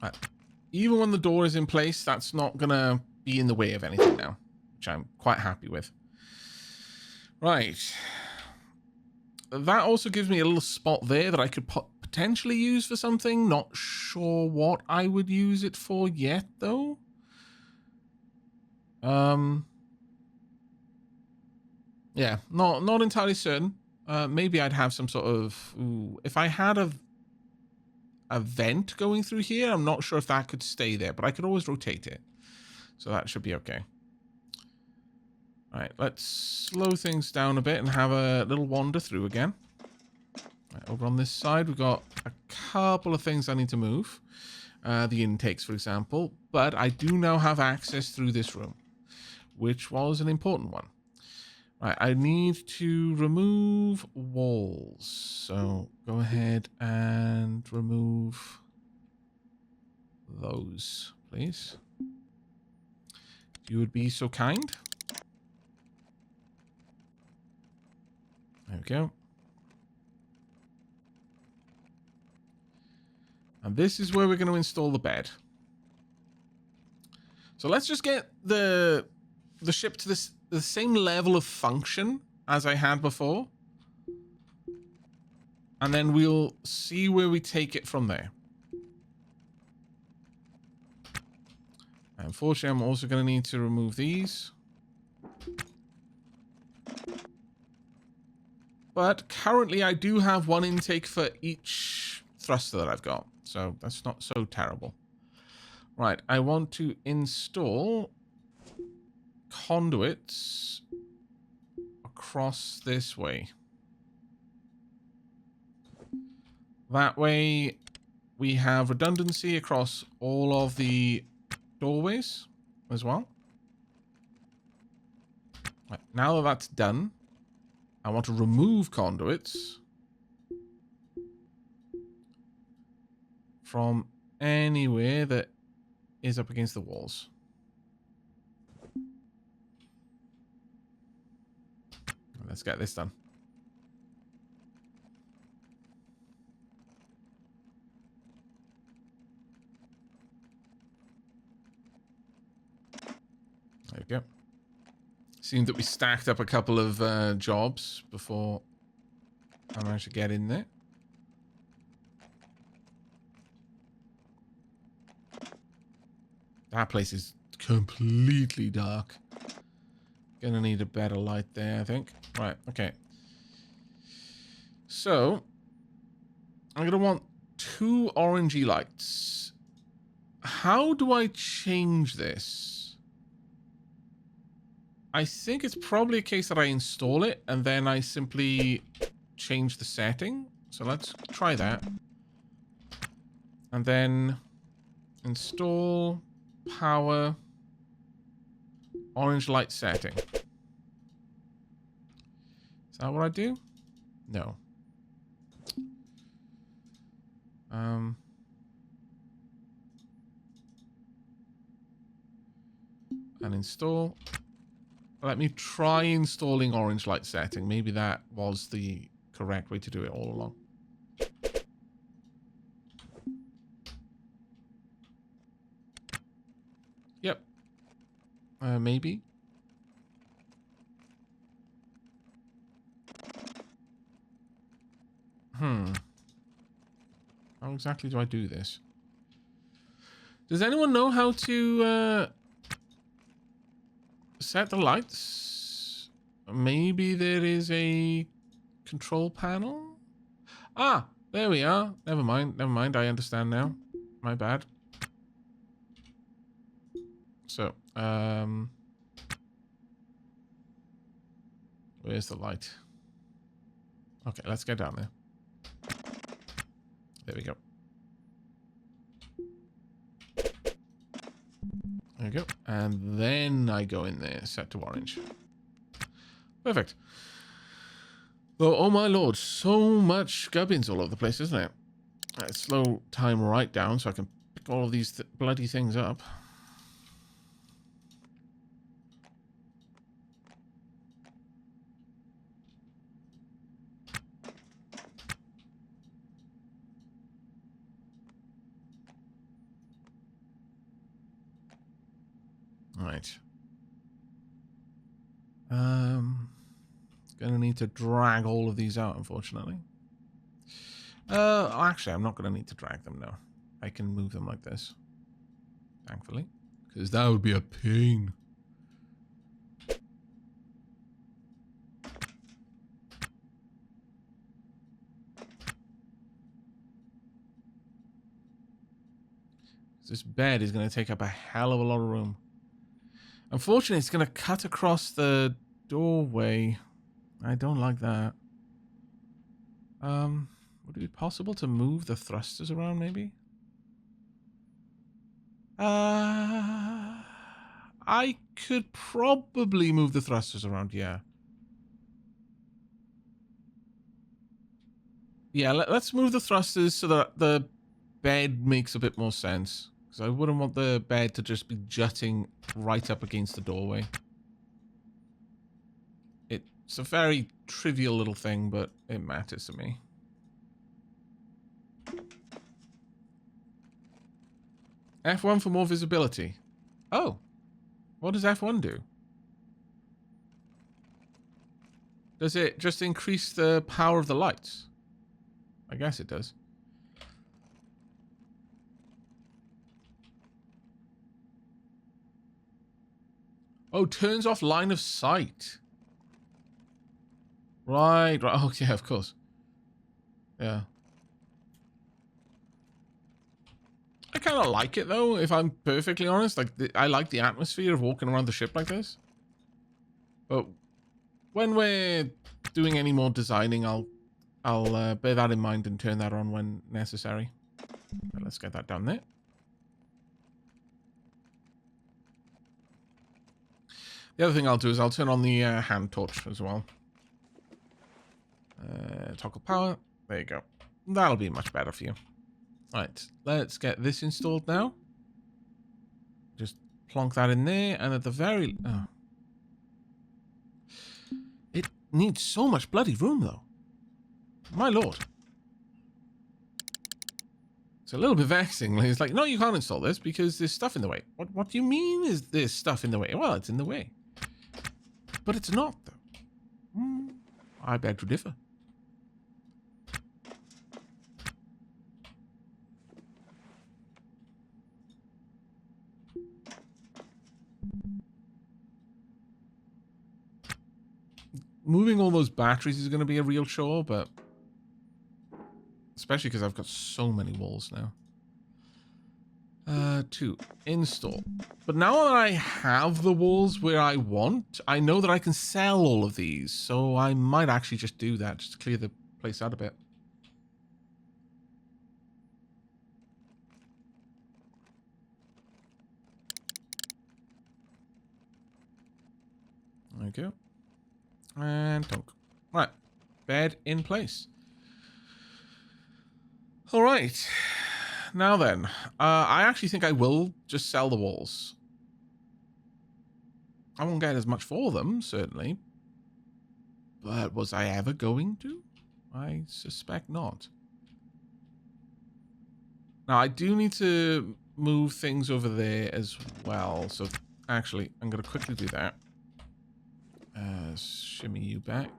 Right. Even when the door is in place, that's not going to be in the way of anything now, which I'm quite happy with. Right. That also gives me a little spot there that I could potentially use for something. Not sure what I would use it for yet, though. Yeah, not entirely certain. Maybe I'd have some sort of... Ooh, if I had a vent going through here, I'm not sure if that could stay there, but I could always rotate it. So that should be okay. All right, let's slow things down a bit and have a little wander through again. Right, over on this side, we've got a couple of things I need to move. The intakes, for example. But I do now have access through this room, which was an important one. Right, I need to remove walls. So go ahead and remove those, please. If you would be so kind. There we go. And this is where we're going to install the bed. So let's just get the ship to the same level of function as I had before. And then we'll see where we take it from there. Unfortunately, I'm also going to need to remove these. But currently, I do have one intake for each thruster that I've got. So that's not so terrible. Right, I want to install conduits across this way. That way, we have redundancy across all of the doorways as well. Right, now that that's done, I want to remove conduits from anywhere that is up against the walls. Let's get this done. There we go. Seemed that we stacked up a couple of jobs before I managed to get in there. That place is completely dark. Gonna need a better light there, I think. Right, okay. So, I'm gonna want 2 orangey lights. How do I change this? I think it's probably a case that I install it and then I simply change the setting. So let's try that. And then install power orange light setting. Is that what I do? No. And install. Let me try installing orange light setting. Maybe that was the correct way to do it all along. Yep. Maybe. How exactly do I do this? Does anyone know how to set the lights? Maybe there is a control panel? Ah, there we are. Never mind. Never mind. I understand now. My bad. So, where's the light? Okay, let's get down there. There we go. There we go. And then I go in there, set to orange. Perfect. Though, oh my lord, so much gubbins all over the place, isn't it? Let's slow time right down so I can pick all of these bloody things up. All right. Gonna need to drag all of these out, unfortunately. Actually, I'm not gonna need to drag them now. I can move them like this. Thankfully. Because that would be a pain. This bed is going to take up a hell of a lot of room. Unfortunately, it's going to cut across the doorway. I don't like that. Would it be possible to move the thrusters around, maybe? I could probably move the thrusters around, yeah. Yeah, let's move the thrusters so that the bed makes a bit more sense. Because I wouldn't want the bed to just be jutting right up against the doorway. It's a very trivial little thing, but it matters to me. F1 for more visibility. Oh. What does F1 do? Does it just increase the power of the lights? I guess it does. Oh, turns off line of sight. Right. Oh, yeah, of course. Yeah. I kind of like it, though, if I'm perfectly honest. Like, I like the atmosphere of walking around the ship like this. But when we're doing any more designing, I'll bear that in mind and turn that on when necessary. Right, let's get that down there. The other thing I'll do is I'll turn on the hand torch as well. Toggle power. There you go. That'll be much better for you. Right, let's get this installed now. Just plonk that in there, and at the very... Oh. It needs so much bloody room, though. My lord. It's a little bit vexing. It's like, no, you can't install this because there's stuff in the way. What do you mean is there's stuff in the way? Well, it's in the way. But it's not, though. I beg to differ. Moving all those batteries is going to be a real chore, but... Especially because I've got so many walls now. To install. But now that I have the walls where I want, I know that I can sell all of these. So I might actually just do that, just to clear the place out a bit. There we go. And donk. Right. Bed in place. All right. Now then, I actually think I will just sell the walls. I won't get as much for them, certainly. But was I ever going to? I suspect not. Now, I do need to move things over there as well. So, actually, I'm going to quickly do that. Shimmy you back.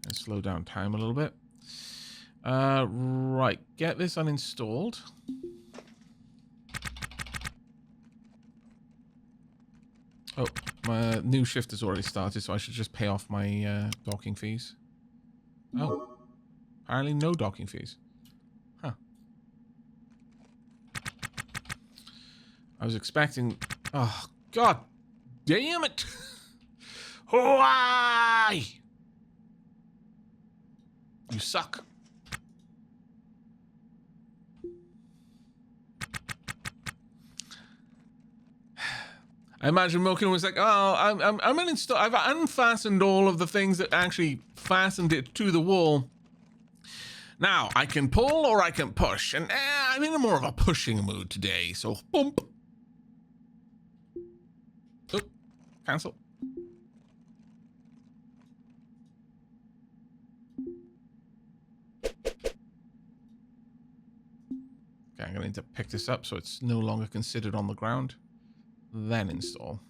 And slow down time a little bit. Right, get this uninstalled. Oh, my new shift has already started, so I should just pay off my docking fees. Oh, apparently no docking fees. Huh. I was expecting... Oh, god damn it! Why? You suck. I imagine Milken was like, "Oh, I'm uninstalled. I've unfastened all of the things that actually fastened it to the wall. Now I can pull or I can push, and I'm in a more of a pushing mood today. So, boom. Oh, cancel. Okay, I'm gonna need to pick this up so it's no longer considered on the ground. then install.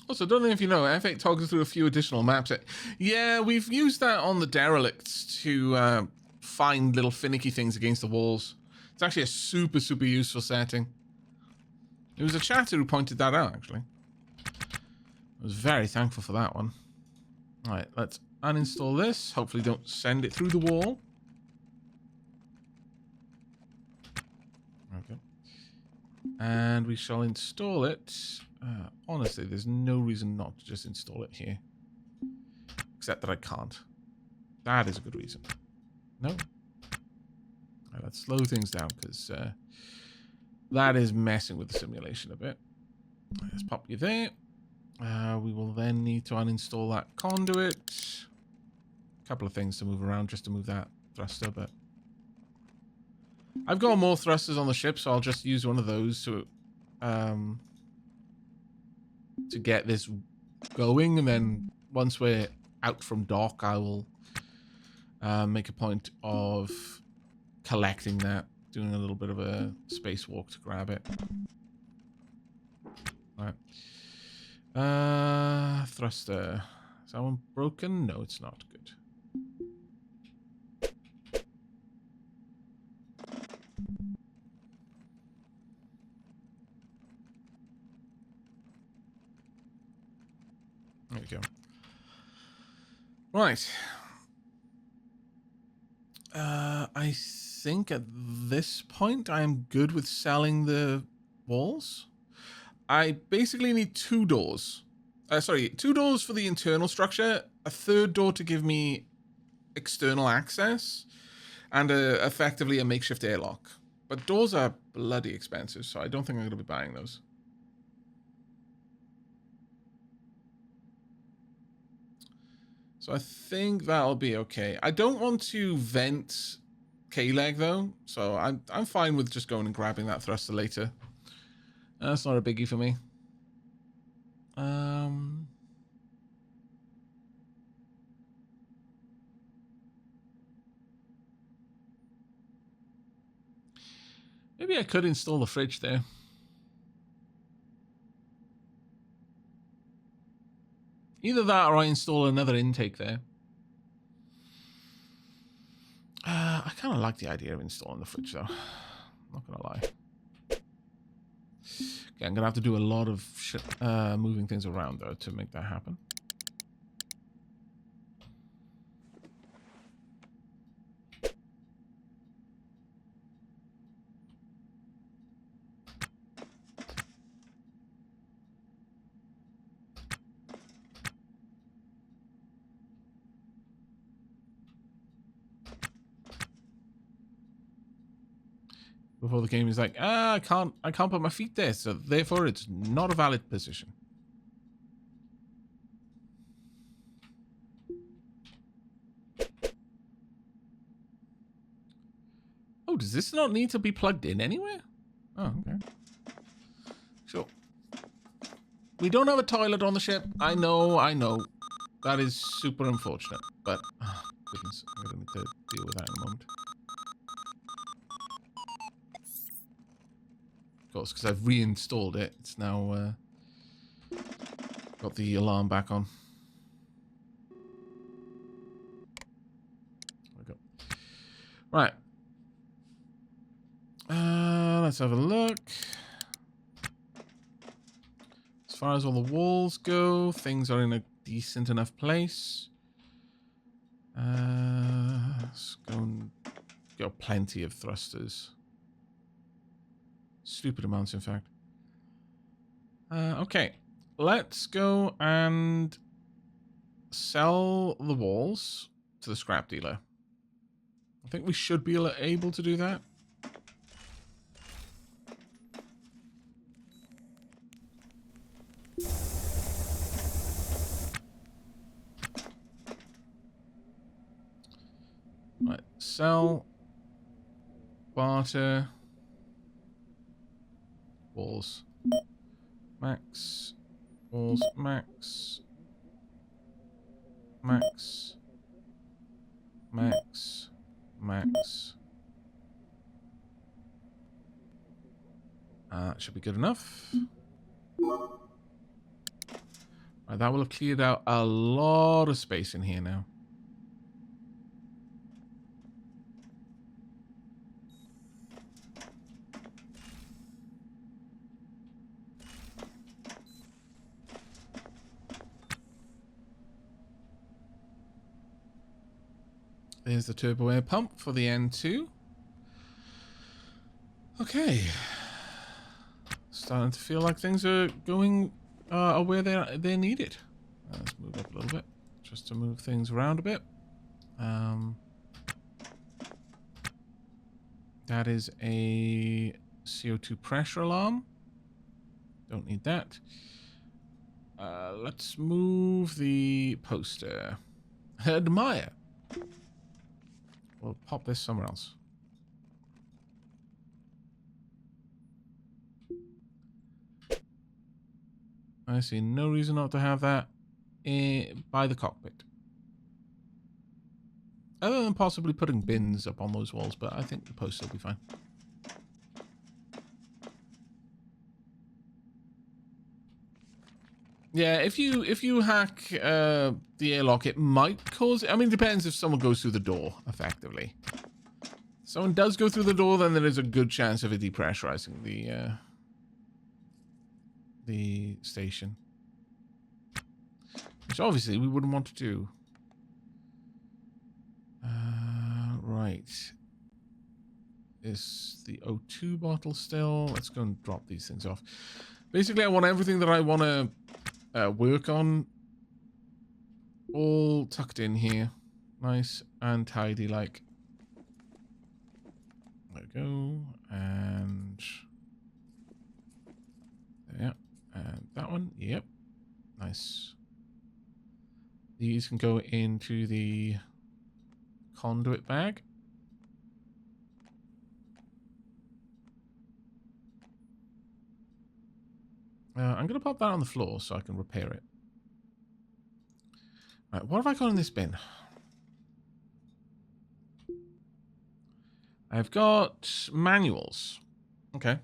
Also, don't know if you know, F8 toggles through a few additional maps. Yeah, we've used that on the derelicts to find little finicky things against the walls. It's actually a super, super useful setting. It was a chatter who pointed that out, actually. I was very thankful for that one. Alright, let's uninstall this. Hopefully don't send it through the wall. Okay. And we shall install it. Honestly, there's no reason not to just install it here. Except that I can't. That is a good reason. No. Right, let's slow things down, because that is messing with the simulation a bit. Let's pop you there. We will then need to uninstall that conduit. A couple of things to move around just to move that thruster, but I've got more thrusters on the ship, so I'll just use one of those to get this going, and then once we're out from dock, I will make a point of collecting that, doing a little bit of a spacewalk to grab it. All right. Thruster. Is that one broken? No, it's not. Good. There we go. Right. I think at this point I'm good with selling the walls. I basically need 2 doors. Sorry, 2 doors for the internal structure, a 3rd door to give me external access, and effectively a makeshift airlock. But doors are bloody expensive, so I don't think I'm going to be buying those. So I think that'll be okay. I don't want to vent K-leg though, so I'm fine with just going and grabbing that thruster later. That's not a biggie for me. Maybe I could install the fridge there. Either that or I install another intake there. I kind of like the idea of installing the fridge though. Not gonna lie. Okay, I'm gonna have to do a lot of shit, moving things around though to make that happen. Before the game is like, I can't put my feet there, so therefore it's not a valid position. Oh, does this not need to be plugged in anywhere? Oh, okay. Sure. We don't have a toilet on the ship. I know. That is super unfortunate, but goodness, I'm gonna need to deal with that in a moment. Of course, because I've reinstalled it. It's now got the alarm back on. There we go. Right. Let's have a look. As far as all the walls go, things are in a decent enough place. Let's go and got plenty of thrusters. Stupid amounts, in fact. Okay, let's go and sell the walls to the scrap dealer. I think we should be able to do that. Right, sell, barter, walls, max, Walls max. Max. Max. Max. That should be good enough. Right, that will have cleared out a lot of space in here now. There's the turbo air pump for the N2. Okay. Starting to feel like things are going where they're needed. Let's move up a little bit, just to move things around a bit. That is a CO2 pressure alarm. Don't need that. Let's move the poster. Admire. We'll pop this somewhere else. I see no reason not to have that by the cockpit. Other than possibly putting bins up on those walls, but I think the poster will be fine. Yeah, if you hack the airlock, it might cause... I mean, it depends if someone goes through the door, effectively. If someone does go through the door, then there is a good chance of it depressurizing the station. Which obviously we wouldn't want to do. Right. Is the O2 bottle still? Let's go and drop these things off. Basically, I want everything that I want to work on all tucked in here. Nice and tidy, like. There we go. And... yeah. And that one. Yep. Nice. These can go into the conduit bag. I'm going to pop that on the floor so I can repair it. Right, what have I got in this bin? I've got manuals. Okay.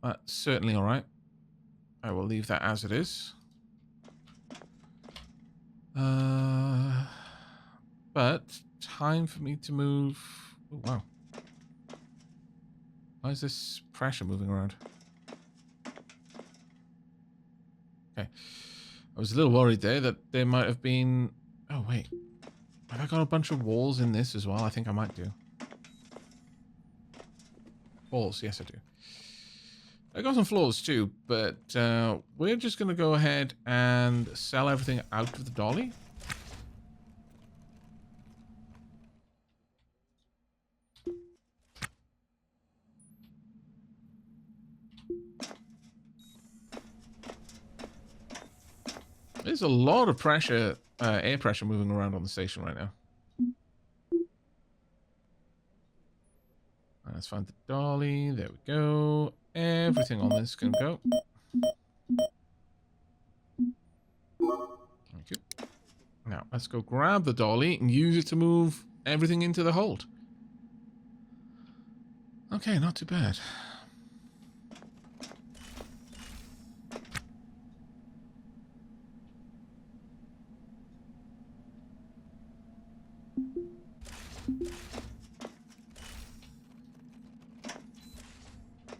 That's certainly all right. I will leave that as it is. But time for me to move... oh, wow. Why is this pressure moving around? Okay. I was a little worried there that there might have been... oh, wait. Have I got a bunch of walls in this as well? I think I might do. Walls, yes I do. I got some floors too, but we're just going to go ahead and sell everything out of the dolly. There's a lot of pressure, air pressure moving around on the station right now. Let's find the dolly. There we go. Everything on this can go. Thank you. Now, let's go grab the dolly and use it to move everything into the hold. Okay, not too bad.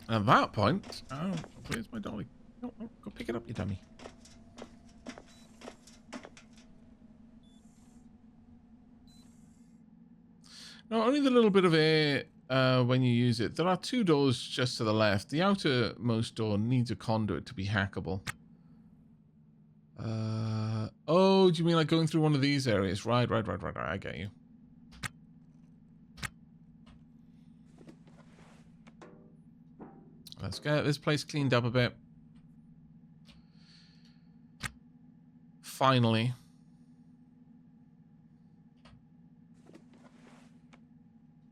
At that point... oh, where's my dolly? Oh, go pick it up, you dummy. Not only the little bit of air when you use it, there are two doors just to the left. The outermost door needs a conduit to be hackable. Oh, do you mean like going through one of these areas? Right. I get you. Let's get this place cleaned up a bit. Finally.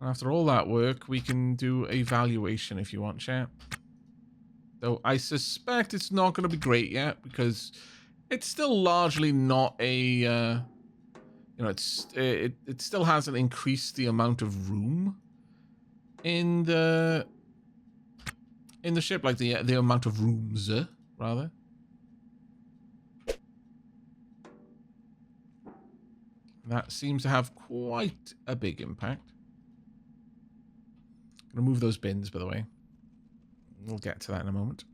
After all that work, we can do a valuation if you want, chat. Though I suspect it's not going to be great yet because it's still largely not a, you know, it still hasn't increased the amount of room in the ship, like the amount of rooms, rather. That seems to have quite a big impact. Gonna move those bins, by the way. We'll get to that in a moment.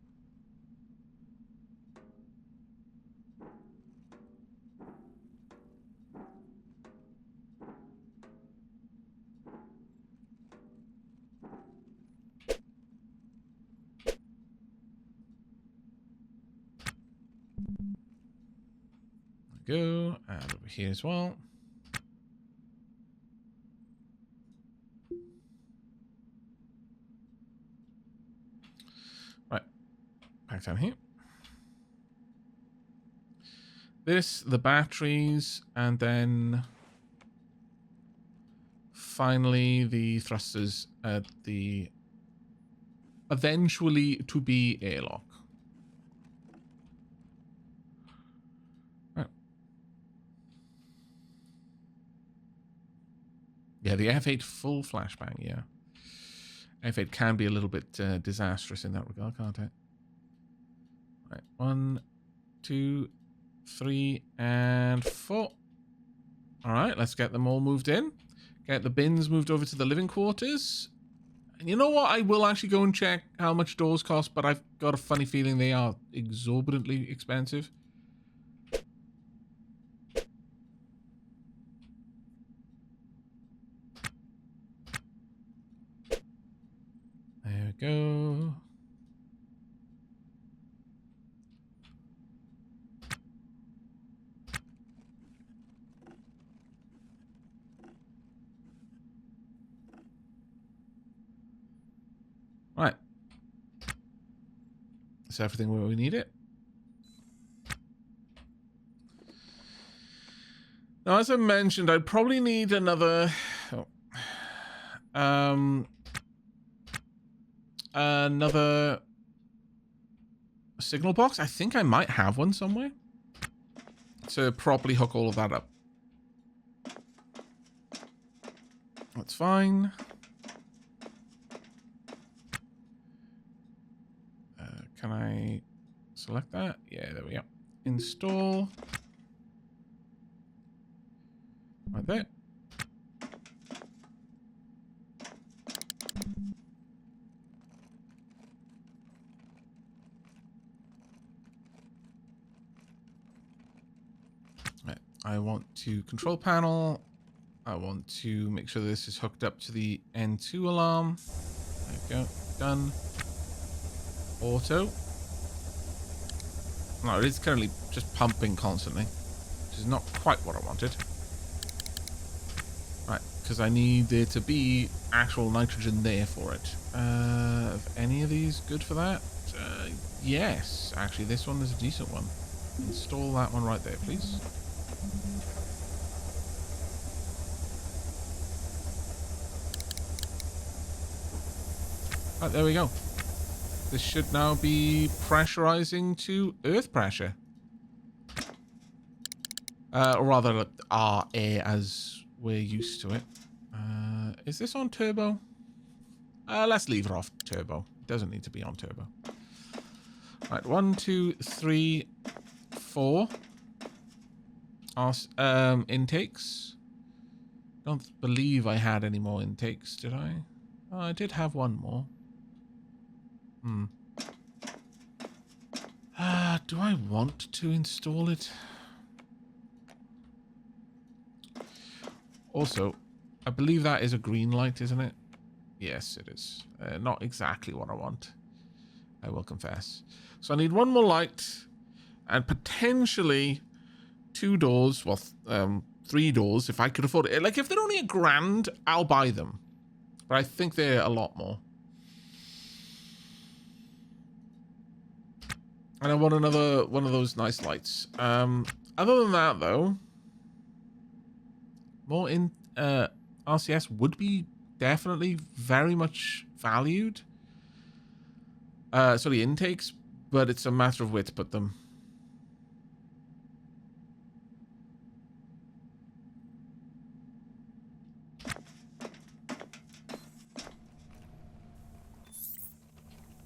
There we go, and over here as well. Right, back down here. This, the batteries, and then finally the thrusters at the eventually to be airlock. Right. Yeah, the F8 full flashbang, yeah. F8 can be a little bit disastrous in that regard, can't it? Right, 1, 2, 3, and 4. All right, let's get them all moved in. Get the bins moved over to the living quarters. And you know what? I will actually go and check how much doors cost, but I've got a funny feeling they are exorbitantly expensive. There we go. Right. Is everything where we need it? Now, as I mentioned, I'd probably need another... another signal box. I think I might have one somewhere to properly hook all of that up. That's fine. Can I select that? Yeah, there we go. Install. Right there. Right. I want to control panel. I want to make sure this is hooked up to the N2 alarm. There we go. Done. Auto. No, it is currently just pumping constantly, which is not quite what I wanted. Right, because I need there to be actual nitrogen there for it. Are any of these good for that? Yes, actually, this one is a decent one. Install that one right there, please. Right, there we go. This should now be pressurizing to earth pressure. Or rather, our air as we're used to it. Is this on turbo? Let's leave it off turbo. It doesn't need to be on turbo. Right, 1, 2, 3, 4. Intakes. Don't believe I had any more intakes, did I? Oh, I did have one more. Do I want to install it? Also, I believe that is a green light, isn't it? Yes, it is. Not exactly what I want, I will confess. So I need one more light and potentially 2 doors. Well, 3 doors if I could afford it. Like, if they're only $1,000, I'll buy them. But I think they're a lot more. And I want another one of those nice lights. Other than that, though, more in RCS would be definitely very much valued. Sorry, intakes, but it's a matter of where to put them.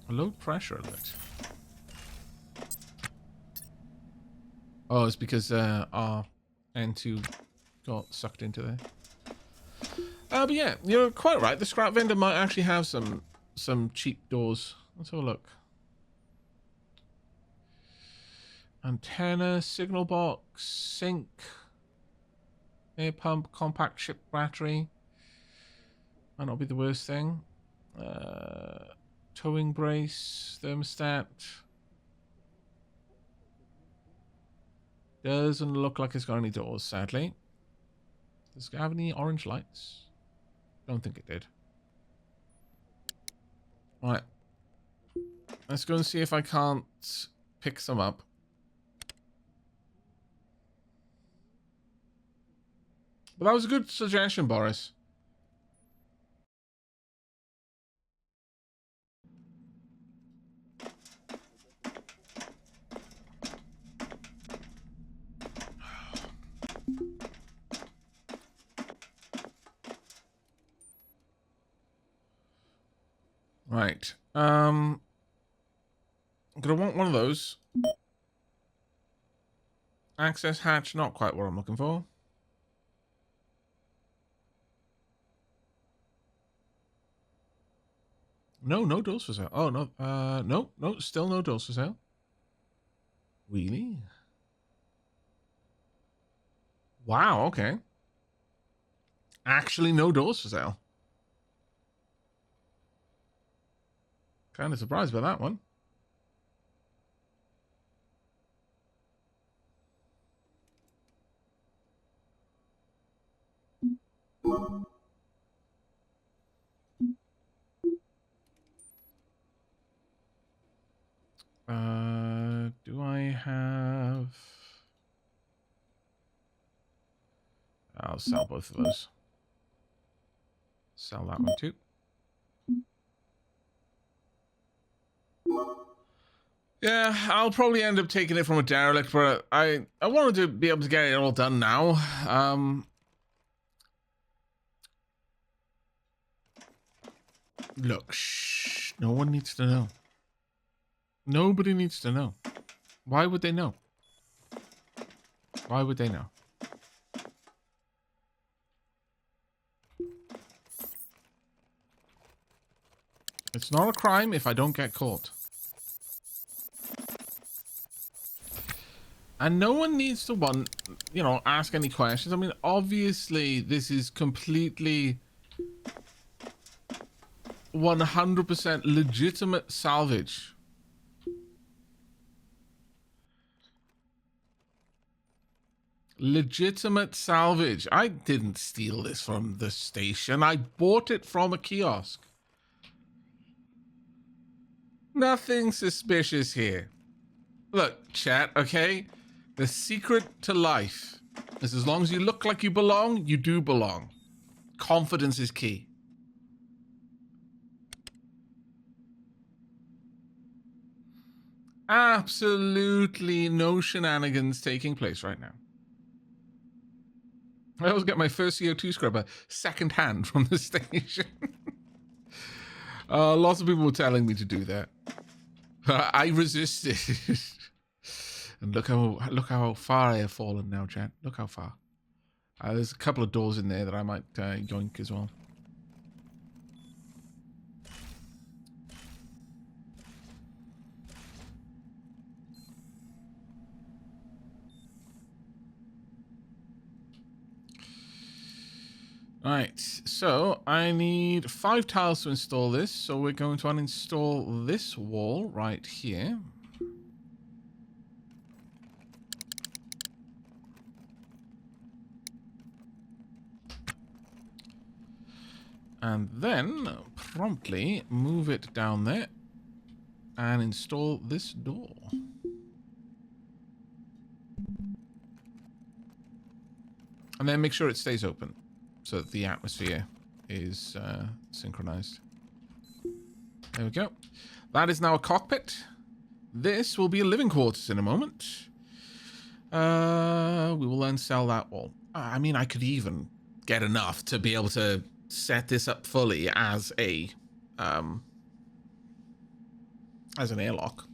Low pressure alert. Oh, it's because our N2 got sucked into there. But yeah, you're quite right. The scrap vendor might actually have some cheap doors. Let's have a look. Antenna, signal box, sink, air pump, compact ship battery. Might not be the worst thing. Towing brace, thermostat. Doesn't look like it's got any doors, sadly. Does it have any orange lights? Don't think it did. Right. Let's go and see if I can't pick some up. But that was a good suggestion, Boris. Right. I'm gonna want one of those. Access hatch, not quite what I'm looking for. No, no doors for sale. Oh, no. No, still no doors for sale. Really? Wow, okay. Actually, no doors for sale. Kind of surprised by that one. Do I have... I'll sell both of those. Sell that one too. Yeah, I'll probably end up taking it from a derelict, but I wanted to be able to get it all done now. Look, shh. No one needs to know. Nobody needs to know. Why would they know? Why would they know? It's not a crime if I don't get caught. And no one needs to ask any questions. I mean, obviously, this is completely 100% legitimate salvage. Legitimate salvage. I didn't steal this from the station. I bought it from a kiosk. Nothing suspicious here. Look, chat, okay? The secret to life is as long as you look like you belong, you do belong. Confidence is key. Absolutely no shenanigans taking place right now. I always get my first CO2 scrubber secondhand from the station. Lots of people were telling me to do that. I resisted. And look how far I have fallen now, chat. Look how far. There's a couple of doors in there that I might yoink as well. Alright, so I need 5 tiles to install this, so we're going to uninstall this wall right here. And then promptly move it down there and install this door. And then make sure it stays open so that the atmosphere is synchronized. There we go. That is now a cockpit. This will be a living quarters in a moment. We will then sell that wall. I mean, I could even get enough to be able to set this up fully as a as an airlock.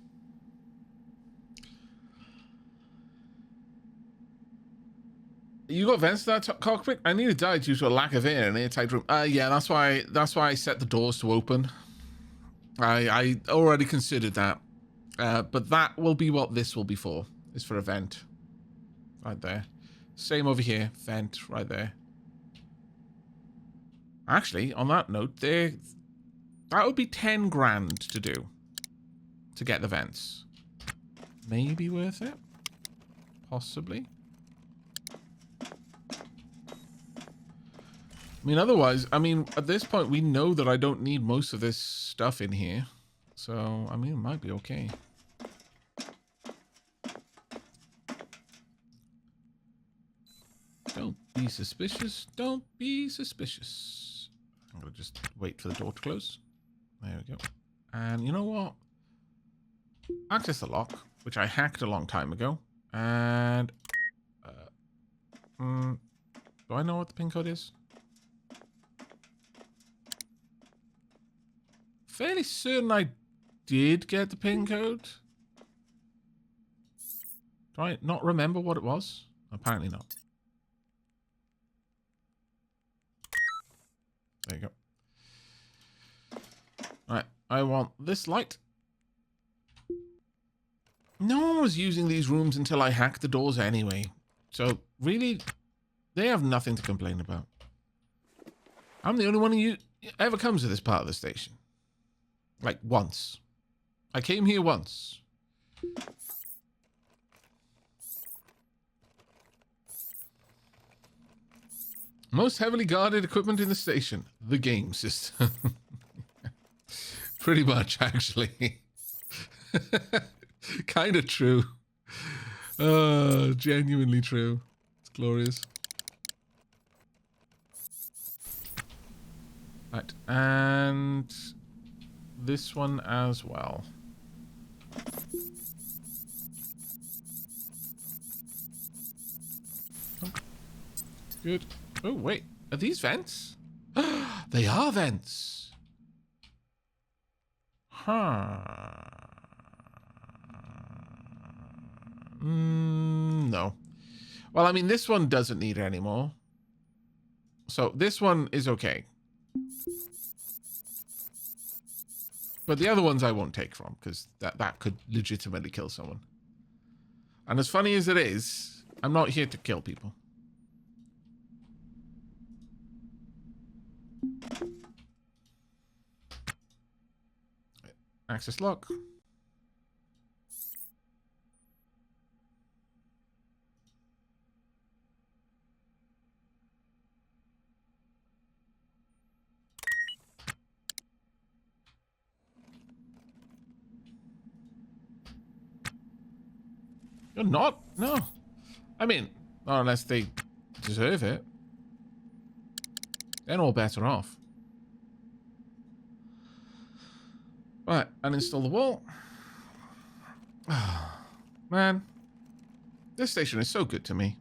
You got vents to that cockpit? I nearly died due to a lack of air in an airtight room. Yeah, that's why I set the doors to open. I already considered that. But that will be what this will be for. Is for a vent. Right there. Same over here. Vent right there. Actually, on that note, that would be 10 grand to do. To get the vents. Maybe worth it? Possibly. I mean, otherwise, I mean, at this point, we know that I don't need most of this stuff in here. So, I mean, it might be okay. Don't be suspicious. Don't be suspicious. I'm going to just wait for the door to close. There we go. And you know what? Access the lock, which I hacked a long time ago. And... do I know what the pin code is? Fairly certain I did get the pin code. Do I not remember what it was? Apparently not. There you go. Right, I want this light. No one was using these rooms until I hacked the doors anyway. So, really, they have nothing to complain about. I'm the only one who ever comes to this part of the station. Like, once. I came here once. Most heavily guarded equipment in the station. The game system. Pretty much, actually. Kind of true. Genuinely true. It's glorious. Right, and... this one as well. Oh, good. Oh, wait. Are these vents? They are vents. Huh. No. Well, I mean, this one doesn't need it anymore. So this one is okay. But the other ones I won't take from, because that could legitimately kill someone. And as funny as it is, I'm not here to kill people. Access lock. You're not? No. I mean, not unless they deserve it. They're all better off. Right, uninstall the wall. Man, this station is so good to me.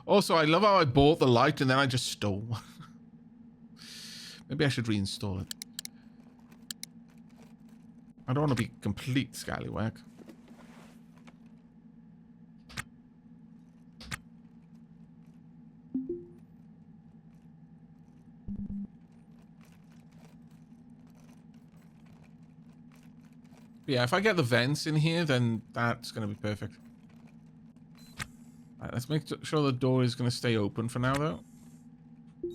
Also, I love how I bought the light and then I just stole one. Maybe I should reinstall it. I don't want to be complete scallywag. Yeah, if I get the vents in here, then that's going to be perfect. All right, let's make sure the door is going to stay open for now, though.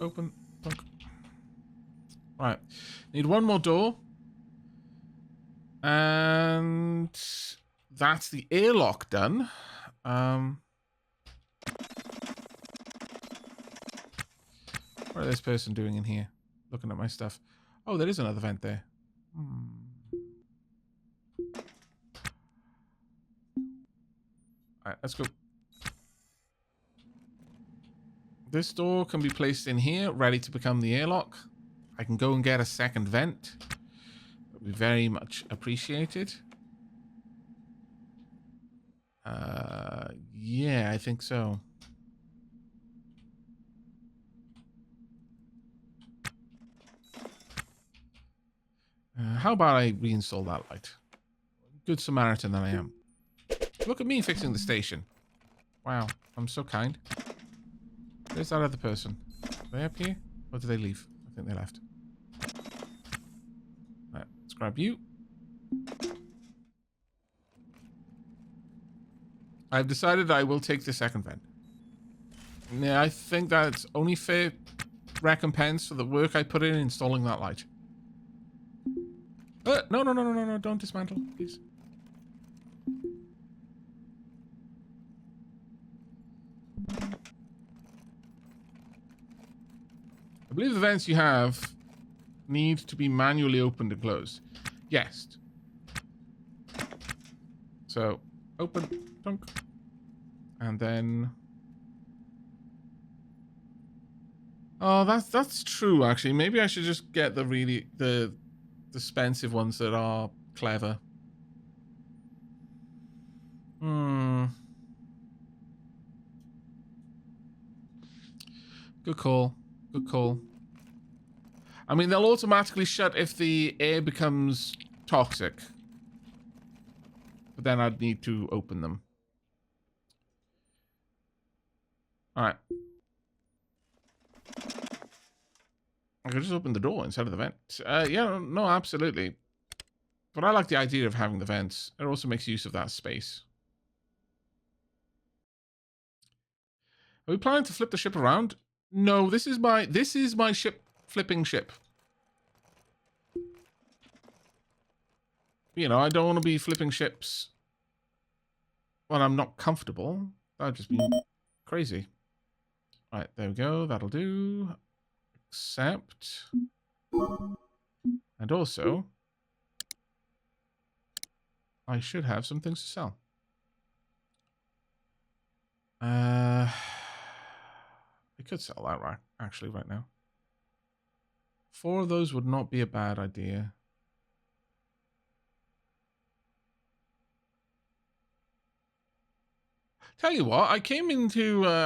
Open. Punk. Right. Need one more door. And that's the airlock done. What is this person doing in here? Looking at my stuff. Oh, there is another vent there. Alright, let's go. This door can be placed in here, ready to become the airlock. I can go and get a second vent. That would be very much appreciated. Yeah, I think so. How about I reinstall that light? Good Samaritan that I am. Look at me fixing the station. Wow, I'm so kind. Where's that other person? Are they up here? Or did they leave? I think they left. Right, let's grab you. I've decided I will take the second vent. Yeah, I think that's only fair recompense for the work I put in installing that light. No, don't dismantle, please. I believe the vents you have need to be manually opened and closed. Yes. So, open, dunk, and then... Oh, that's true, actually. Maybe I should just get the expensive ones that are clever. Good call. Good call. I mean, they'll automatically shut if the air becomes toxic. But then I'd need to open them. Alright. I could just open the door instead of the vent. Yeah, no, absolutely. But I like the idea of having the vents. It also makes use of that space. Are we planning to flip the ship around? No, this is my ship flipping ship. You know, I don't want to be flipping ships when I'm not comfortable. That would just be crazy. Right, there we go. That'll do. Accept. And also, I should have some things to sell. I could sell that actually right now. 4 of those would not be a bad idea. Tell you what, I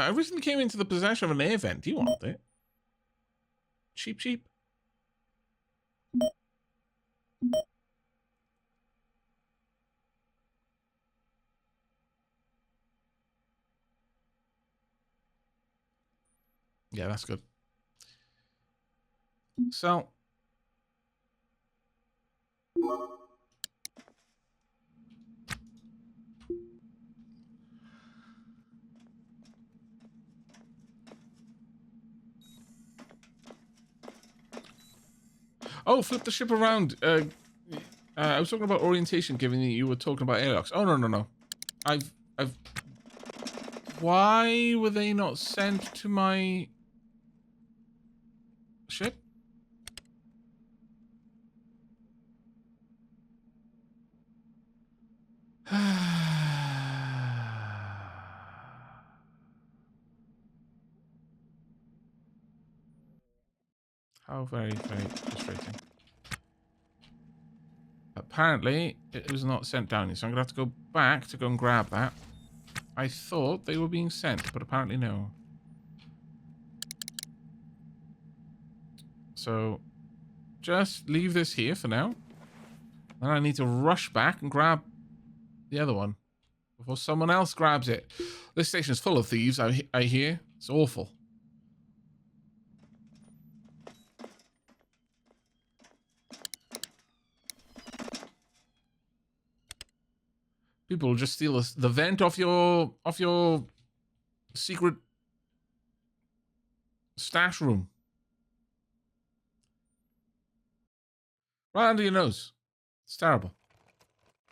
recently came into the possession of an air vent. Do you want it? Cheap, cheap. Yeah, that's good. So. Oh, flip the ship around. I was talking about orientation, given that you were talking about airlocks. Oh, no. Why were they not sent to my ship? How very, very frustrating. Apparently, it was not sent down here, so I'm going to have to go back to go and grab that. I thought they were being sent, but apparently no. So, just leave this here for now. Then I need to rush back and grab the other one before someone else grabs it. This station is full of thieves, I hear. It's awful. People will just steal the vent off your secret stash room. Right under your nose. It's terrible.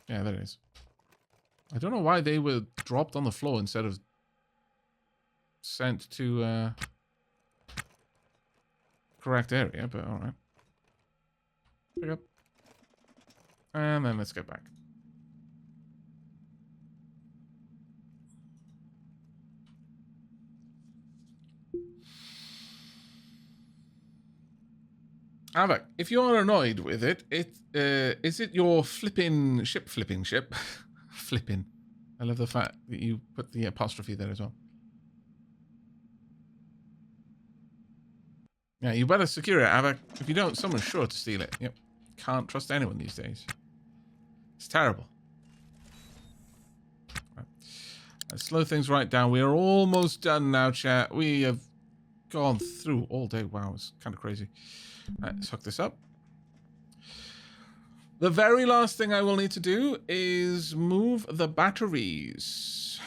Yeah, there it is. I don't know why they were dropped on the floor instead of sent to correct area, but alright. Pick up. And then let's get back. Aavak, if you are annoyed with it, is it your flipping ship? Flipping. I love the fact that you put the apostrophe there as well. Yeah, you better secure it, Aavak. If you don't, someone's sure to steal it. Yep. Can't trust anyone these days. It's terrible. Right. Let's slow things right down. We are almost done now, chat. We have gone through all day. Wow, it's kind of crazy. Right, let's hook this up. The very last thing I will need to do is move the batteries.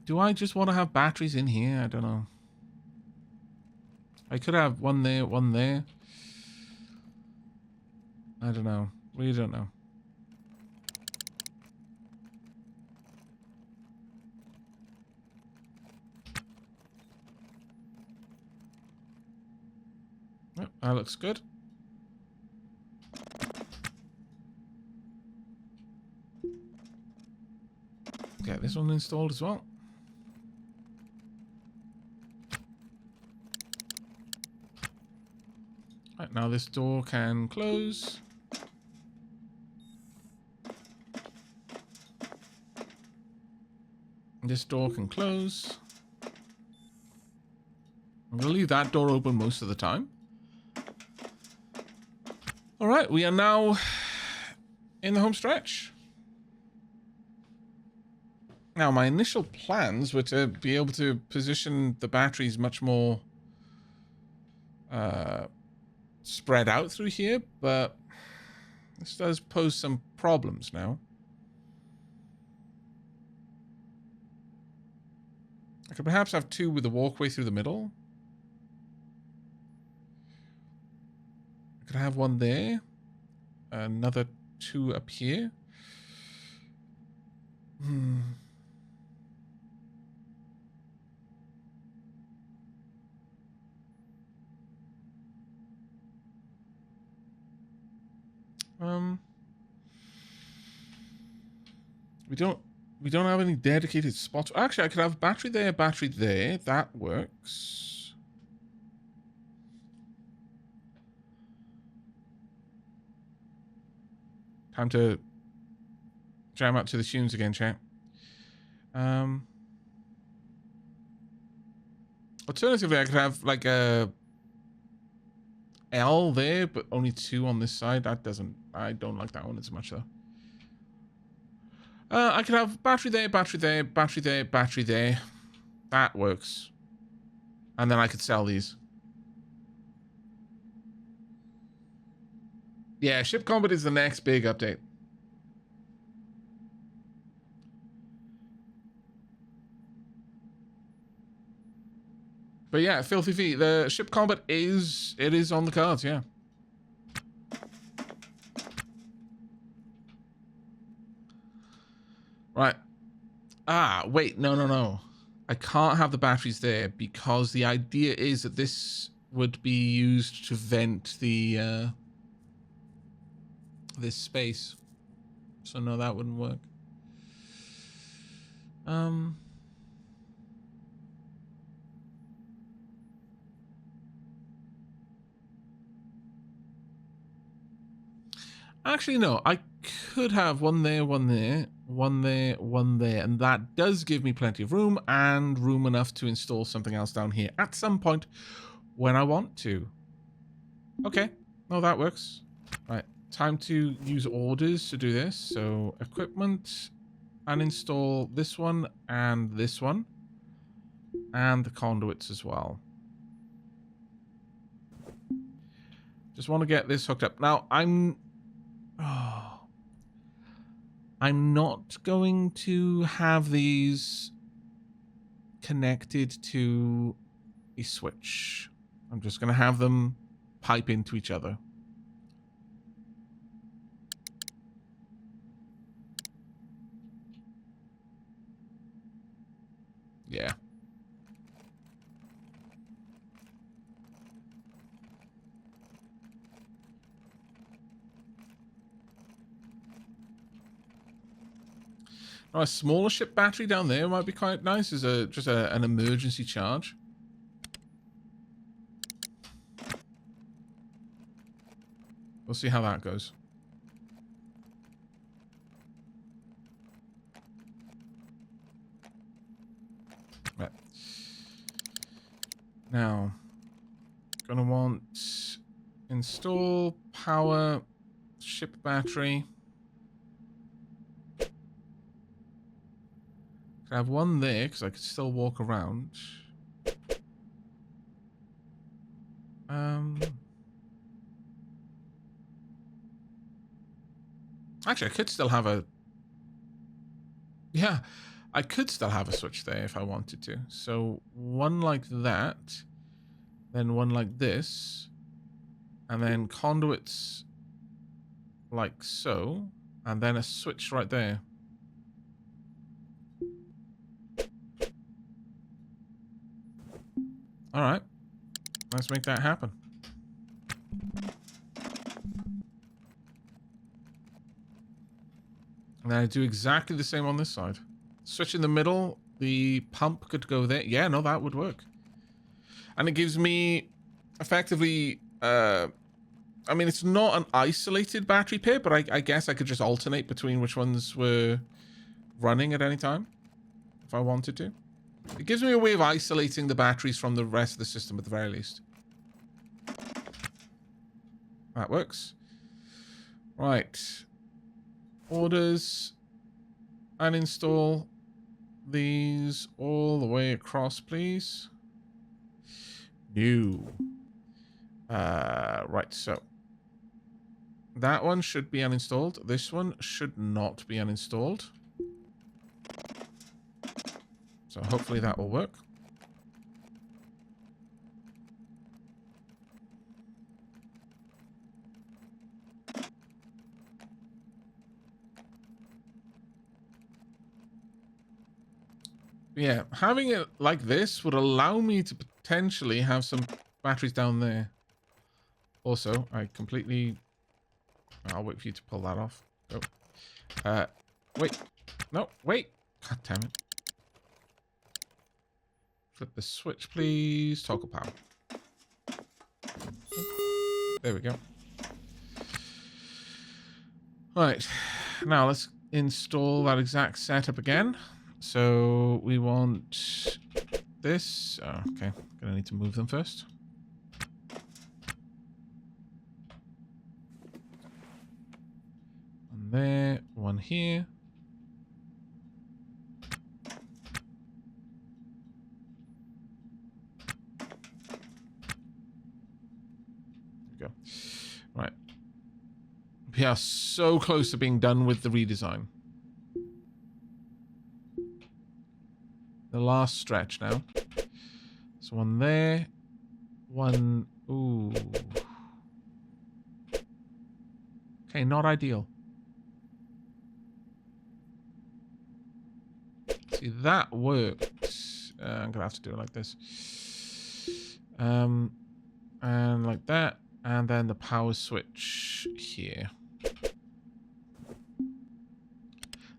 Do I just want to have batteries in here? I don't know. I could have one there, one there. I don't know. We don't know. Yep, that looks good. Get this one installed as well. Right, now this door can close. This door can close. I'm going to leave that door open most of the time. All right, we are now in the home stretch. Now, my initial plans were to be able to position the batteries much more spread out through here, but this does pose some problems now. I could perhaps have two with a walkway through the middle. I could have one there, another two up here. We don't have any dedicated spots. Actually, I could have battery there, battery there. That works. Time to jam out to the tunes again, chat. Alternatively, I could have like a L there, but only two on this side. That doesn't... I don't like that one as much, though. I could have battery there, battery there, battery there, battery there. That works. And then I could sell these. Yeah, Ship Combat is the next big update. But yeah, Filthy V, the Ship Combat is on the cards, yeah. Right. Ah, wait, no. I can't have the batteries there because the idea is that this would be used to vent the this space. So no, that wouldn't work. Actually, no. I could have one there, one there, one there, one there. And that does give me plenty of room and room enough to install something else down here at some point when I want to. Okay. No, that works. Right. Time to use orders to do this. So equipment, and install this one and this one. And the conduits as well. Just want to get this hooked up. Now, I'm not going to have these connected to a switch. I'm just going to have them pipe into each other. Yeah. Oh, a smaller ship battery down there might be quite nice as an emergency charge. We'll see how that goes. Right. Now, gonna want install power ship battery. Could have one there because I could still walk around. Actually, I could still have a... Yeah, I could still have a switch there if I wanted to. So one like that, then one like this, and then conduits like so, and then a switch right there. All right, let's make that happen. And then I do exactly the same on this side. Switch in the middle, the pump could go there. Yeah, no, that would work. And it gives me effectively, I mean, it's not an isolated battery pair, but I guess I could just alternate between which ones were running at any time if I wanted to. It gives me a way of isolating the batteries from the rest of the system at the very least. That works. Right. Orders. Uninstall these all the way across, please. New. Right, so. That one should be uninstalled. This one should not be uninstalled. So hopefully that will work. Yeah, having it like this would allow me to potentially have some batteries down there. Also, I completely... I'll wait for you to pull that off. Oh. Wait. No, wait. God damn it. Flip the switch, please. Toggle power. There we go. Right. Now let's install that exact setup again. So we want this. Oh, okay. Gonna need to move them first. One there, one here. There we go. Right. We are so close to being done with the redesign. The last stretch now. So one there. One... Ooh. Okay, not ideal. See, that works. I'm gonna have to do it like this. And like that. And then the power switch here.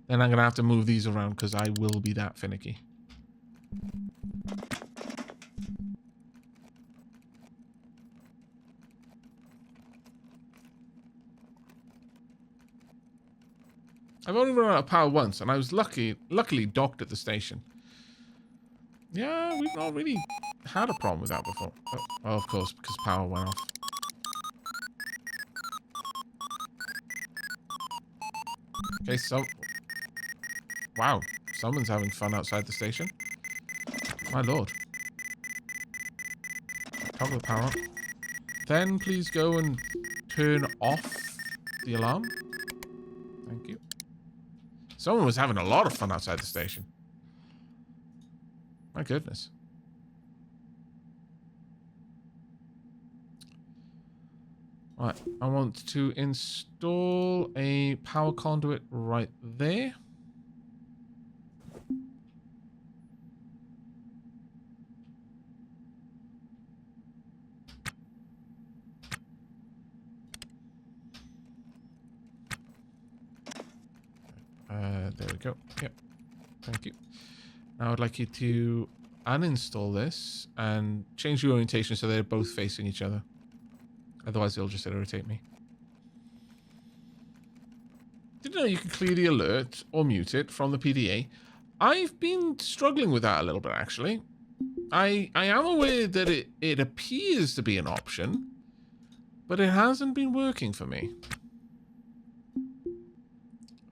Then I'm gonna have to move these around because I will be that finicky. I've only run out of power once, and I was luckily docked at the station. Yeah, we've not really had a problem with that before. Oh, of course, because power went off. Okay, so... Wow, someone's having fun outside the station. My lord. Toggle the power on. Then please go and turn off the alarm. Thank you. Someone was having a lot of fun outside the station. My goodness. Right, I want to install a power conduit right there. There we go. Yep. Thank you. Now I'd like you to uninstall this and change the orientation so they're both facing each other. Otherwise, it'll just irritate me. Did you know you can clear the alert or mute it from the PDA? I've been struggling with that a little bit, actually. I am aware that it appears to be an option, but it hasn't been working for me.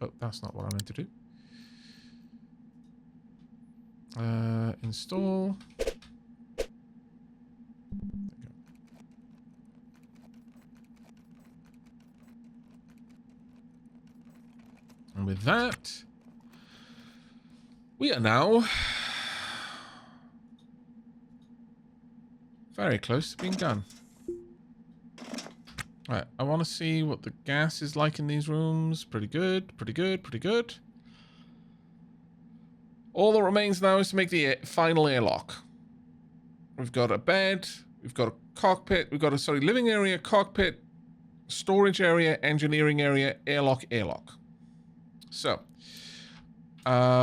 Oh, that's not what I meant to do. Install. And with that, we are now very close to being done. Right, I want to see what the gas is like in these rooms. Pretty good, pretty good, pretty good. All that remains now is to make the final airlock. We've got a bed, we've got a cockpit, we've got a, living area, cockpit, storage area, engineering area, airlock. So,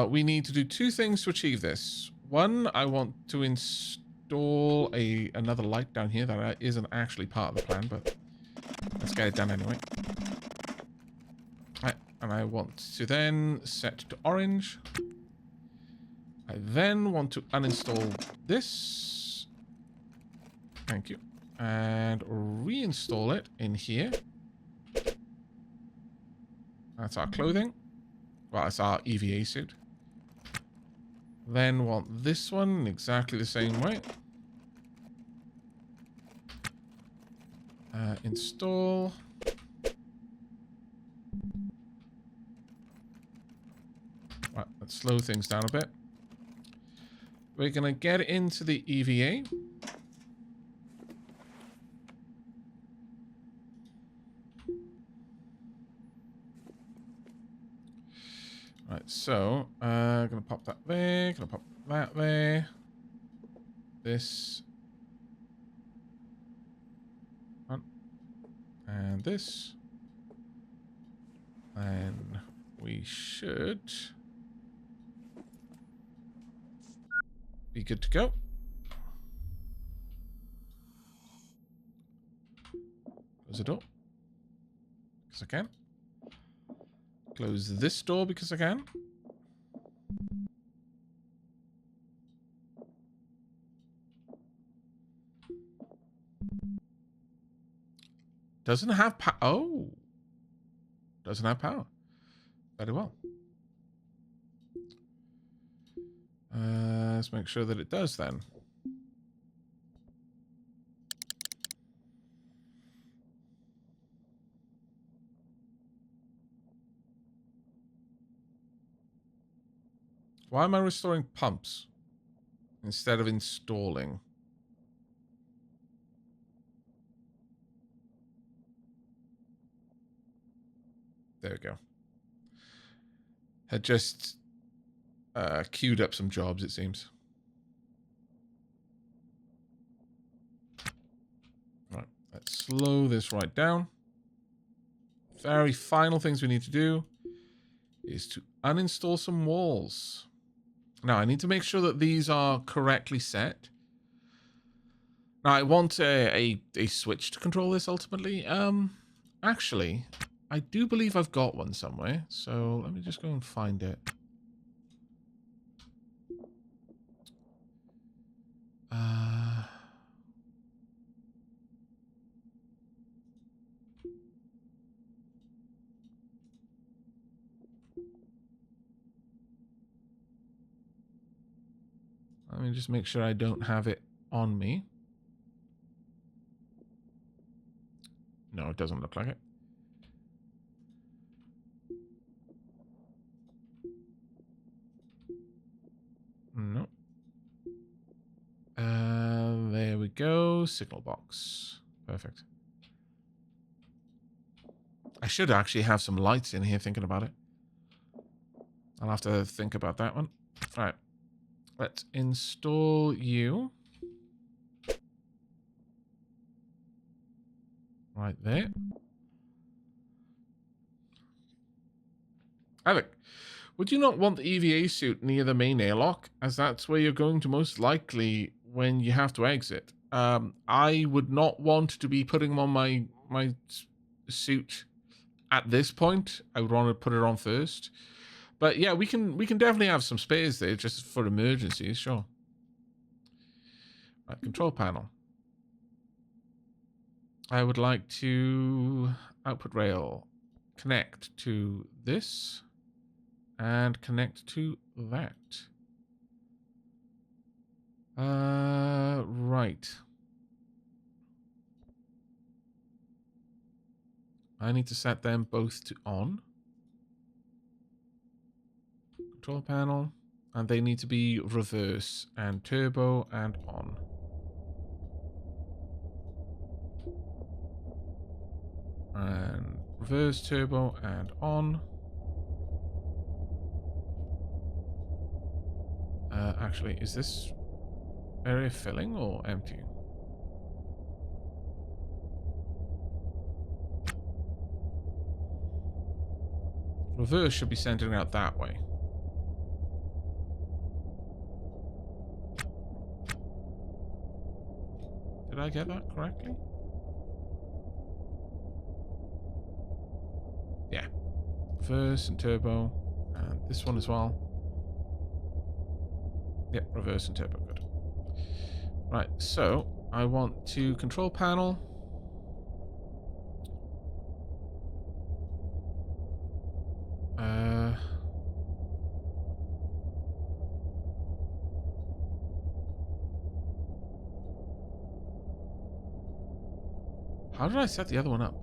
we need to do two things to achieve this. One, I want to install another light down here that isn't actually part of the plan, but let's get it done anyway. Right, and I want to then set to orange. I then want to uninstall this. Thank you. And reinstall it in here. That's our clothing. Well, it's our EVA suit. Then want this one in exactly the same way. Install. Right, let's slow things down a bit. We're going to get into the EVA. Right, so, going to pop that there, going to pop that there. This. And this. And we should be good to go. Close the door. Because I can. Close this door because I can. Doesn't have power. Oh. Doesn't have power. Very well. Let's make sure that it does then. Why am I restoring pumps instead of installing? There we go. Had just queued up some jobs, it seems. Right, let's slow this right down. Very final things we need to do is to uninstall some walls. Now, I need to make sure that these are correctly set. Now, I want a switch to control this ultimately. Actually, I do believe I've got one somewhere. So let me just go and find it. Let me just make sure I don't have it on me. No, it doesn't look like it. No. There we go. Signal box. Perfect. I should actually have some lights in here thinking about it. I'll have to think about that one. All right. Let's install you. Right there. Aavak, Would you not want the EVA suit near the main airlock, as that's where you're going to most likely when you have to exit? I would not want to be putting on my suit at this point. I would want to put it on first. But yeah, we can definitely have some space there just for emergencies, sure. Right, control panel. I would like to output rail connect to this and connect to that. Right. I need to set them both to on. Control panel. And they need to be reverse and turbo and on. And reverse, turbo, and on. Actually, is this area filling or empty? Reverse should be centering out that way. Did I get that correctly? Yeah. Reverse and turbo. And this one as well. Yep, reverse and turbo, good. Right, so I want to control panel. How did I set the other one up?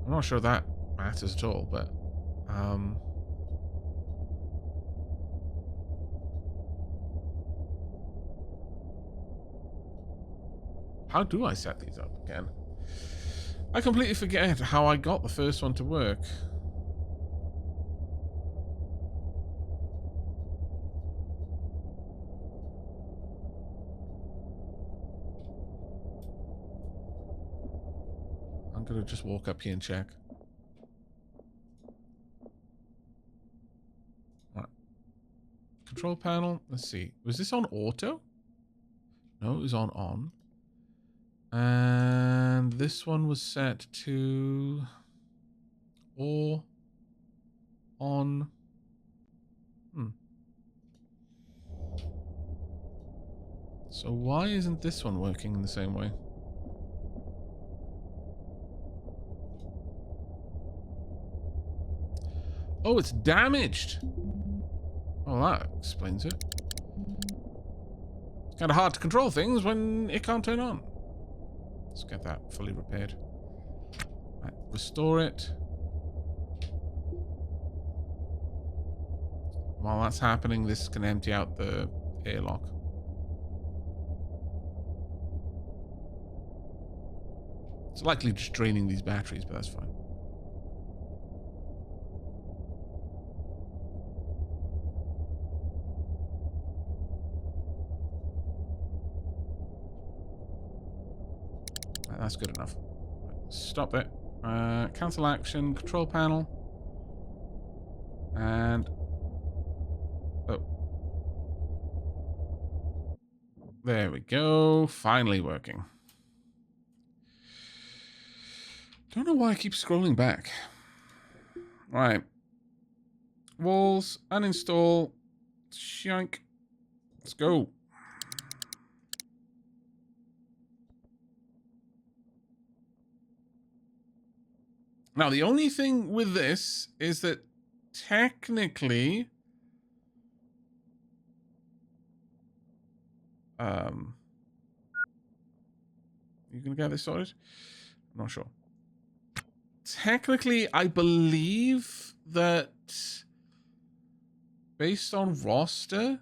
I'm not sure that matters at all, but how do I set these up again? I completely forget how I got the first one to work. I'm gonna just walk up here and check. Right. Control panel. Let's see. Was this on auto? No, it was on. And this one was set to or on. So why isn't this one working in the same way? Oh, it's damaged. Oh, that explains it. It's kind of hard to control things when it can't turn on. Let's get that fully repaired. Right, restore it. While that's happening, this can empty out the airlock. It's likely just draining these batteries, but that's fine. That's good enough. Stop it. Cancel action, control panel. And... oh. There we go. Finally working. Don't know why I keep scrolling back. Right. Walls, uninstall. Shank. Let's go. Now, the only thing with this is that technically... you gonna get this sorted? I'm not sure. Technically, I believe that based on roster...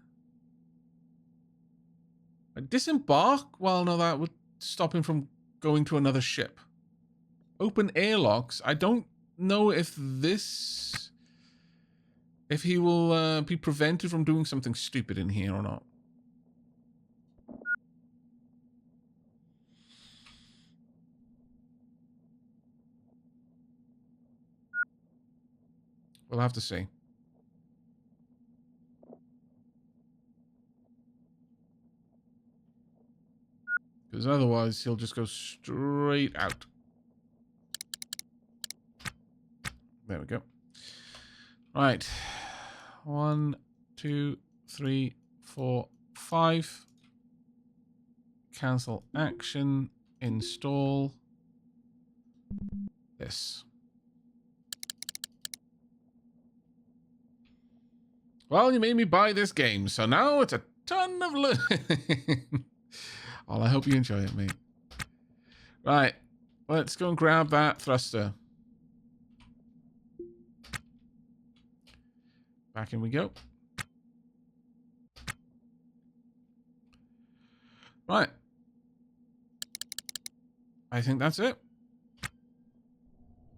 disembark? Well, no, that would stop him from going to another ship. Open airlocks. I don't know if this... if he will be prevented from doing something stupid in here or not. We'll have to see. Because otherwise, he'll just go straight out. There we go. Right. 1, 2, 3, 4, 5. Cancel action. Install this. Well, you made me buy this game, so now it's a ton of learning. Well, I hope you enjoy it, mate. Right. Let's go and grab that thruster. Back in we go. Right. I think that's it.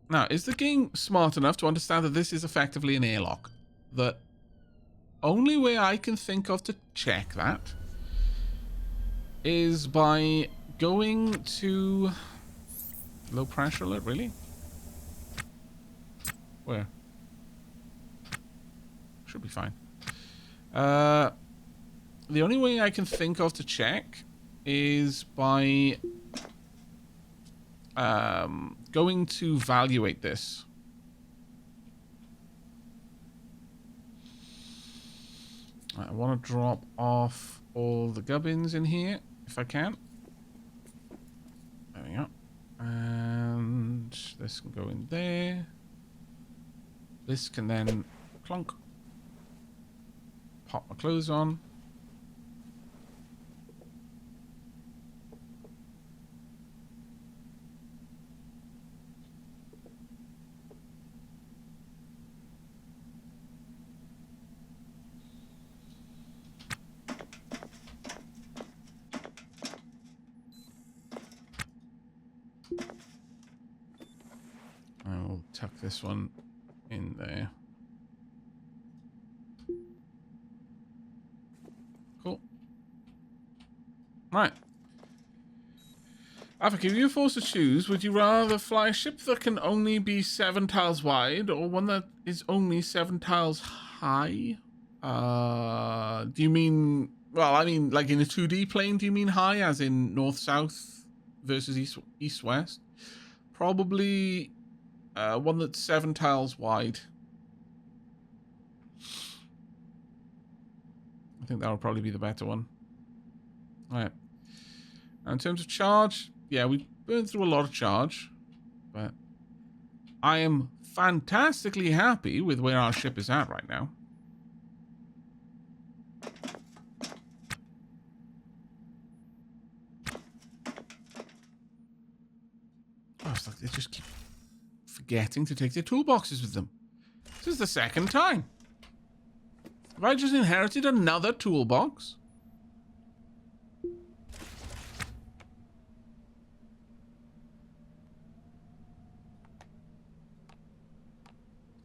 Now, is the game smart enough to understand that this is effectively an airlock? The only way I can think of to check that is by going to low pressure alert, really? Where? Should be fine. The only way I can think of to check is by going to evaluate this. I want to drop off all the gubbins in here, if I can. There we go. And this can go in there. This can then clunk. Pop my clothes on. I will tuck this one in there. Cool. Right. Aavak, if you were forced to choose, would you rather fly a ship that can only be 7 tiles wide or one that is only 7 tiles high? Do you mean... Well, I mean, like in a 2D plane, do you mean high, as in north-south versus east-west? Probably one that's 7 tiles wide. I think that would probably be the better one. All right. Now, in terms of charge, yeah, we burned through a lot of charge, but I am fantastically happy with where our ship is at right now. Oh, it's like they just keep forgetting to take their toolboxes with them. This is the second time. Have I just inherited another toolbox?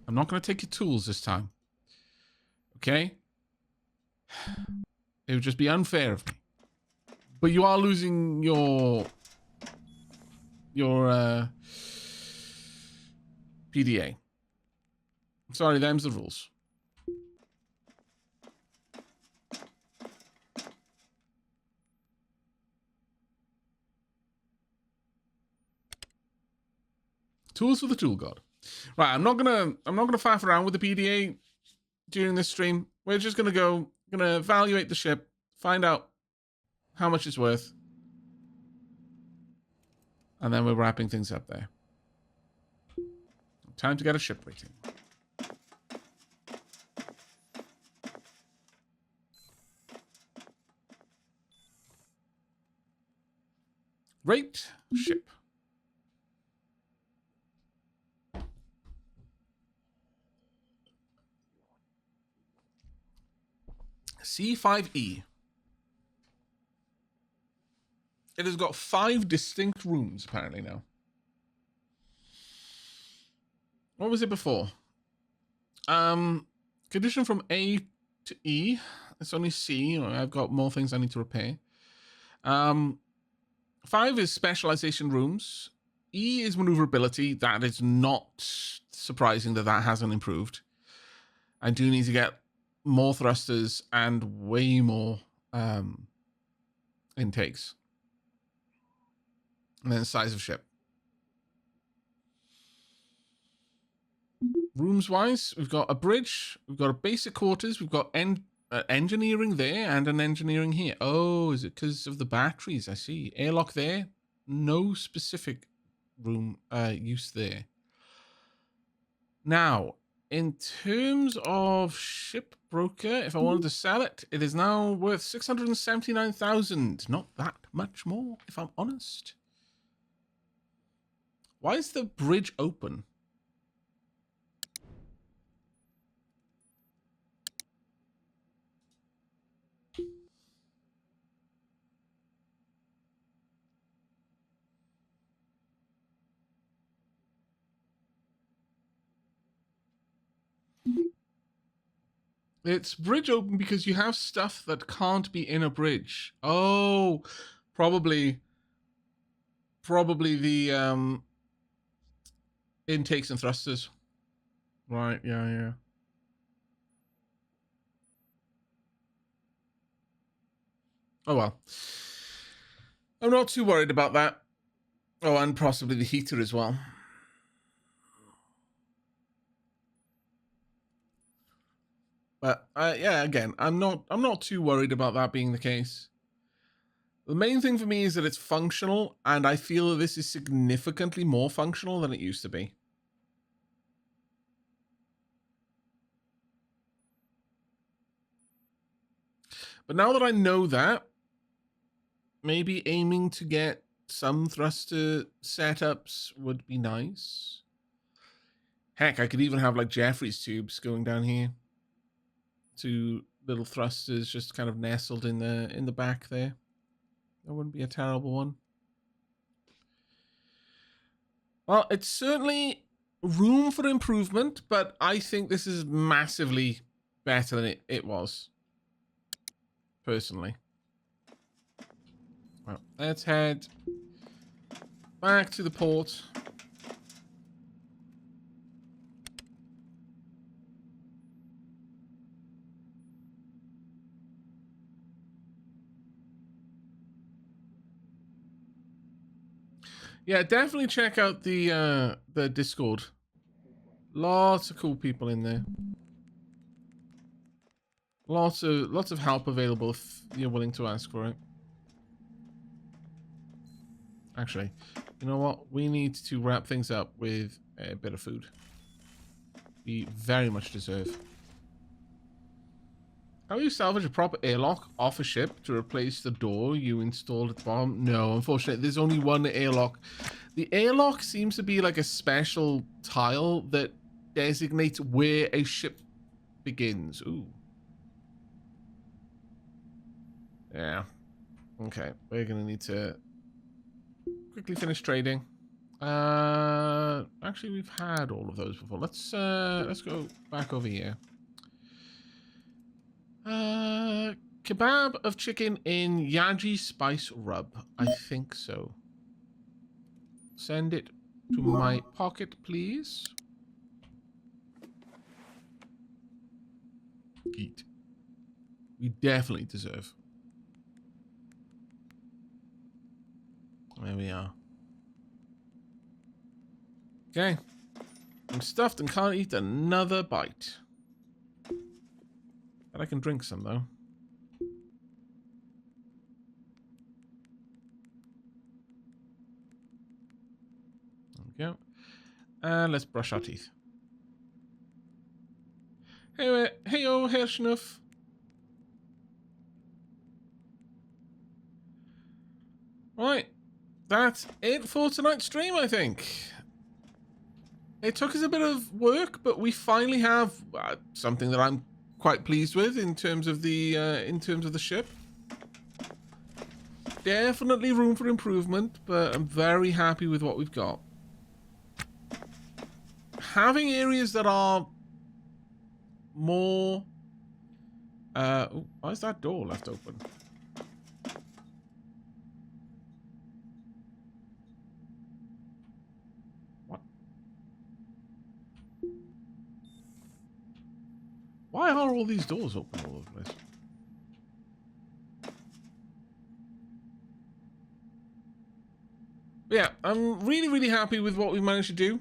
I'm not going to take your tools this time. Okay? It would just be unfair of me. But you are losing your PDA. Sorry, them's the rules. Tools for the tool god. Right, I'm not gonna faff around with the PDA during this stream. We're just gonna evaluate the ship, find out how much it's worth, and then we're wrapping things up there. Time to get a ship rating. Rate ship. C5E. It has got 5 distinct rooms, apparently, now. What was it before? Condition from A to E. It's only C. I've got more things I need to repair. 5 is specialization rooms. E is maneuverability. That is not surprising that hasn't improved. I do need to get more thrusters and way more intakes. And then size of ship. Rooms wise, we've got a bridge, we've got a basic quarters, we've got engineering there and an engineering here. Oh, is it because of the batteries? I see. Airlock there. No specific room use there. Now, in terms of ship broker, if I wanted to sell it, it is now worth 679,000. Not that much more, if I'm honest. Why is the bridge open? It's bridge open because you have stuff that can't be in a bridge. Oh, probably the intakes and thrusters. Right, yeah. Oh well. I'm not too worried about that. Oh, and possibly the heater as well. But yeah, again, I'm not too worried about that being the case. The main thing for me is that it's functional, and I feel that this is significantly more functional than it used to be. But now that I know that, maybe aiming to get some thruster setups would be nice. Heck, I could even have like Jeffrey's tubes going down here. 2 little thrusters just kind of nestled in the back there. That wouldn't be a terrible one. Well, it's certainly room for improvement, but I think this is massively better than it was, personally. Well, let's head back to the port. Yeah, definitely check out the Discord. Lots of cool people in there. Lots of help available if you're willing to ask for it. Actually, you know what? We need to wrap things up with a bit of food. We very much deserve. How do you salvage a proper airlock off a ship to replace the door you installed at the bottom? No, unfortunately, there's only one airlock. The airlock seems to be like a special tile that designates where a ship begins. Ooh. Yeah. Okay, we're gonna need to quickly finish trading. Actually, we've had all of those before. Let's go back over here. Kebab of chicken in Yaji spice rub. I think so. Send it to my pocket, please. Eat. We definitely deserve. There we are. Okay. I'm stuffed and can't eat another bite. But I can drink some, though. There we go. And let's brush our teeth. Hey-o, Herr Schnuff. Right. That's it for tonight's stream, I think. It took us a bit of work, but we finally have something that I'm quite pleased with in terms of the ship. Definitely room for improvement, but I'm very happy with what we've got. Having areas that are more why is that door left open? What? Why are all these doors open all over the place? But yeah, I'm really, really happy with what we managed to do.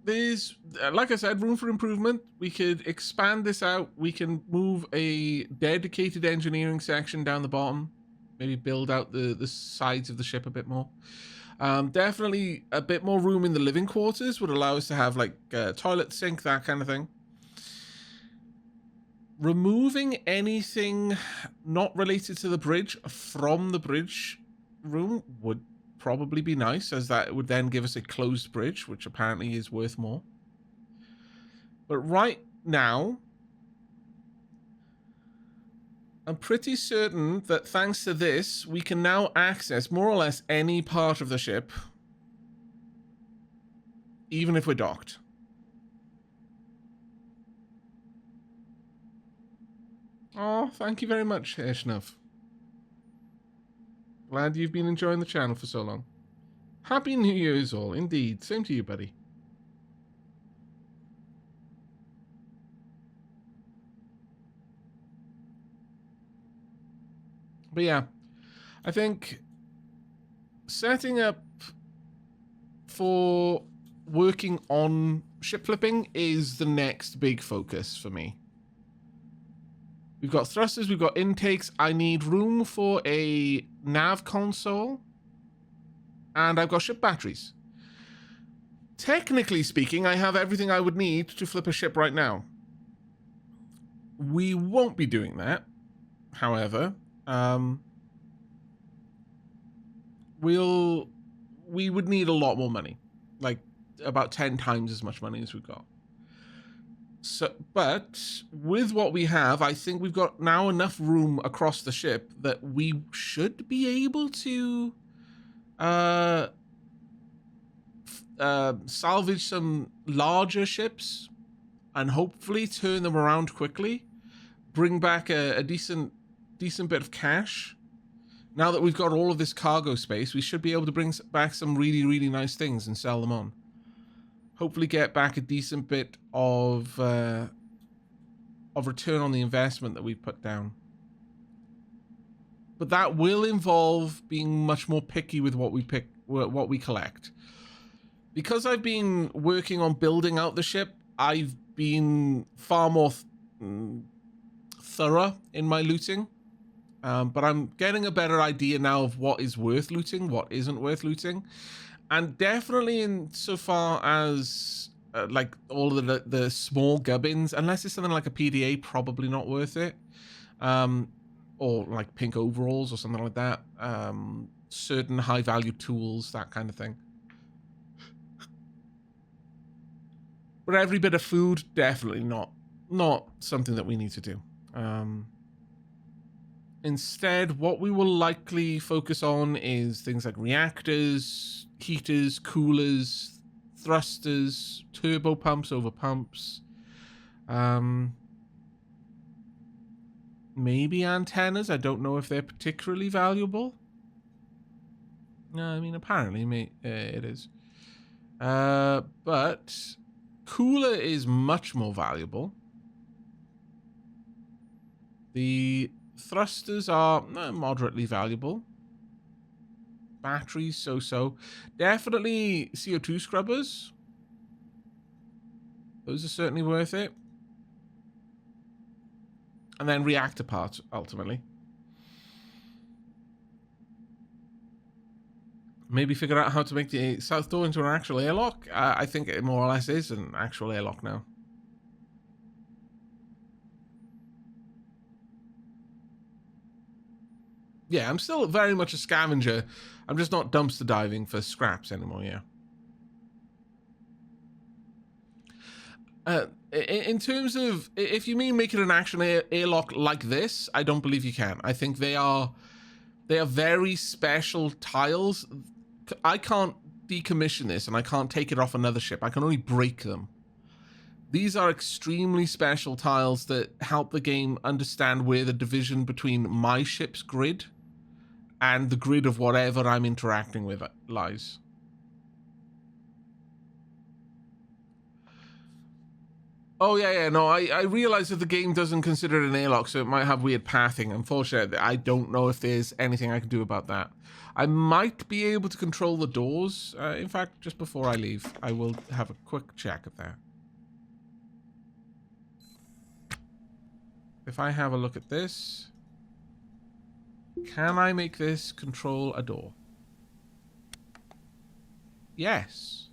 There's, like I said, room for improvement. We could expand this out. We can move a dedicated engineering section down the bottom. Maybe build out the sides of the ship a bit more. Definitely a bit more room in the living quarters would allow us to have like toilet, sink, that kind of thing. Removing anything not related to the bridge from the bridge room would probably be nice, as that would then give us a closed bridge, which apparently is worth more. But right now, I'm pretty certain that thanks to this, we can now access more or less any part of the ship, even if we're docked. Oh, thank you very much, Eshnov. Glad you've been enjoying the channel for so long. Happy New Year's all, indeed. Same to you, buddy. But yeah, I think setting up for working on ship flipping is the next big focus for me. We've got thrusters, we've got intakes. I need room for a nav console. And I've got ship batteries. Technically speaking, I have everything I would need to flip a ship right now. We won't be doing that. However, we would need a lot more money. Like about 10 times as much money as we've got. So, but with what we have, I think we've got now enough room across the ship that we should be able to salvage some larger ships and hopefully turn them around quickly, bring back a decent bit of cash. Now that we've got all of this cargo space, we should be able to bring back some really, really nice things and sell them on. Hopefully get back a decent bit of return on the investment that we've put down. But that will involve being much more picky with what we collect. Because I've been working on building out the ship, I've been far more thorough in my looting. But I'm getting a better idea now of what is worth looting, what isn't worth looting. And definitely in so far as like all of the small gubbins, unless it's something like a PDA, probably not worth it. Or like pink overalls or something like that. Certain high value tools, that kind of thing. But every bit of food, definitely not something that we need to do. Instead, what we will likely focus on is things like reactors, heaters, coolers, thrusters, turbo pumps over pumps. Maybe antennas. I don't know if they're particularly valuable. No, I mean, apparently it is. But cooler is much more valuable. The thrusters are moderately valuable. Batteries, so-so. Definitely CO2 scrubbers. Those are certainly worth it. And then reactor parts, ultimately. Maybe figure out how to make the south door into an actual airlock. I think it more or less is an actual airlock now. Yeah, I'm still very much a scavenger. I'm just not dumpster diving for scraps anymore, yeah. In terms of, if you mean making an actual airlock like this, I don't believe you can. I think they are very special tiles. I can't decommission this and I can't take it off another ship. I can only break them. These are extremely special tiles that help the game understand where the division between my ship's grid and the grid of whatever I'm interacting with lies. Oh, yeah. No, I realize that the game doesn't consider it an airlock, so it might have weird pathing. Unfortunately, I don't know if there's anything I can do about that. I might be able to control the doors. In fact, just before I leave, I will have a quick check of that. If I have a look at this, can I make this control a door? Yes.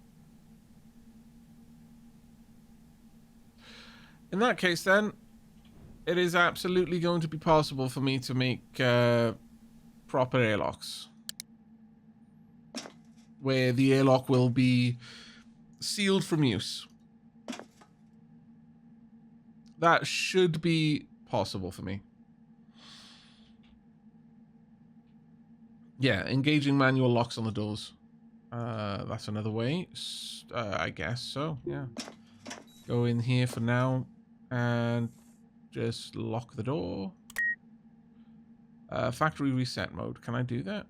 In that case, then, it is absolutely going to be possible for me to make proper airlocks. Where the airlock will be sealed from use. That should be possible for me. Yeah, engaging manual locks on the doors. That's another way. I guess so, yeah. Go in here for now and just lock the door. Factory reset mode. Can I do that?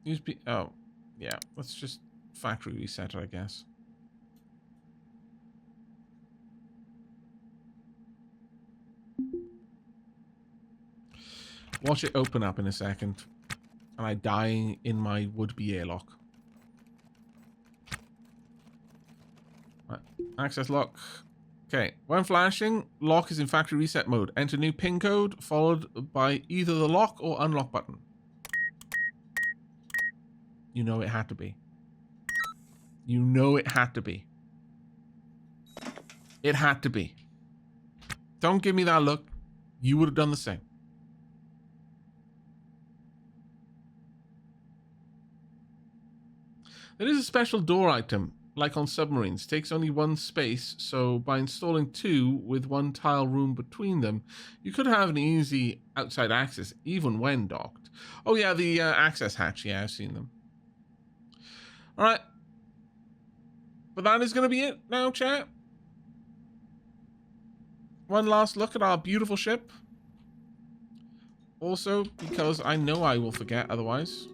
Use oh, yeah. Let's just factory reset it, I guess. Watch it open up in a second. And I die in my would-be airlock. Right. Access lock. Okay. When flashing, lock is in factory reset mode. Enter new PIN code followed by either the lock or unlock button. You know it had to be. You know it had to be. It had to be. Don't give me that look. You would have done the same. There is a special door item, like on submarines. Takes only one space, so by installing two with one tile room between them, you could have an easy outside access, even when docked. Oh yeah, the access hatch. Yeah, I've seen them. Alright. But that is going to be it now, chat. One last look at our beautiful ship. Also, because I know I will forget otherwise.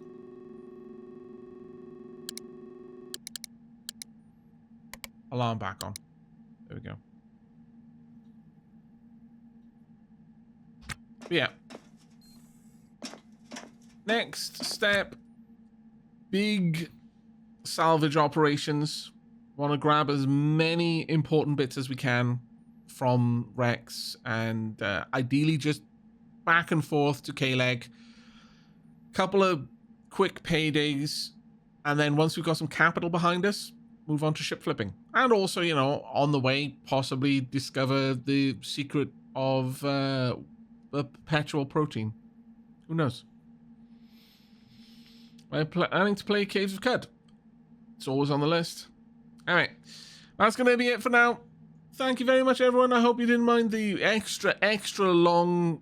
Alarm back on. There we go. But yeah. Next step. Big salvage operations. Want to grab as many important bits as we can from Rex, and ideally just back and forth to K-Leg. Couple of quick paydays, and then once we've got some capital behind us, move on to ship flipping. And also, you know, on the way, possibly discover the secret of the perpetual protein. Who knows? I'm planning to play Caves of Cud. It's always on the list. Alright, that's going to be it for now. Thank you very much, everyone. I hope you didn't mind the extra long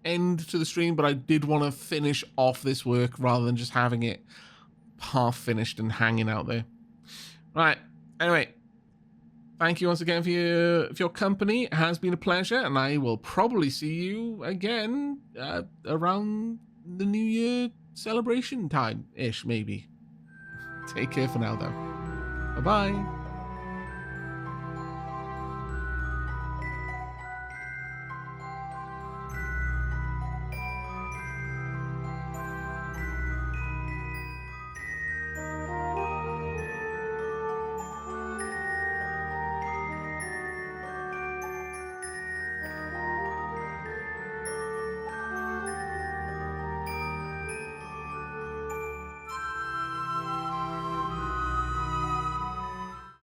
end to the stream, but I did want to finish off this work rather than just having it half finished and hanging out there. Right. Anyway, thank you once again for your company. It has been a pleasure, and I will probably see you again around the New Year celebration time-ish, maybe. Take care for now, though. Bye-bye.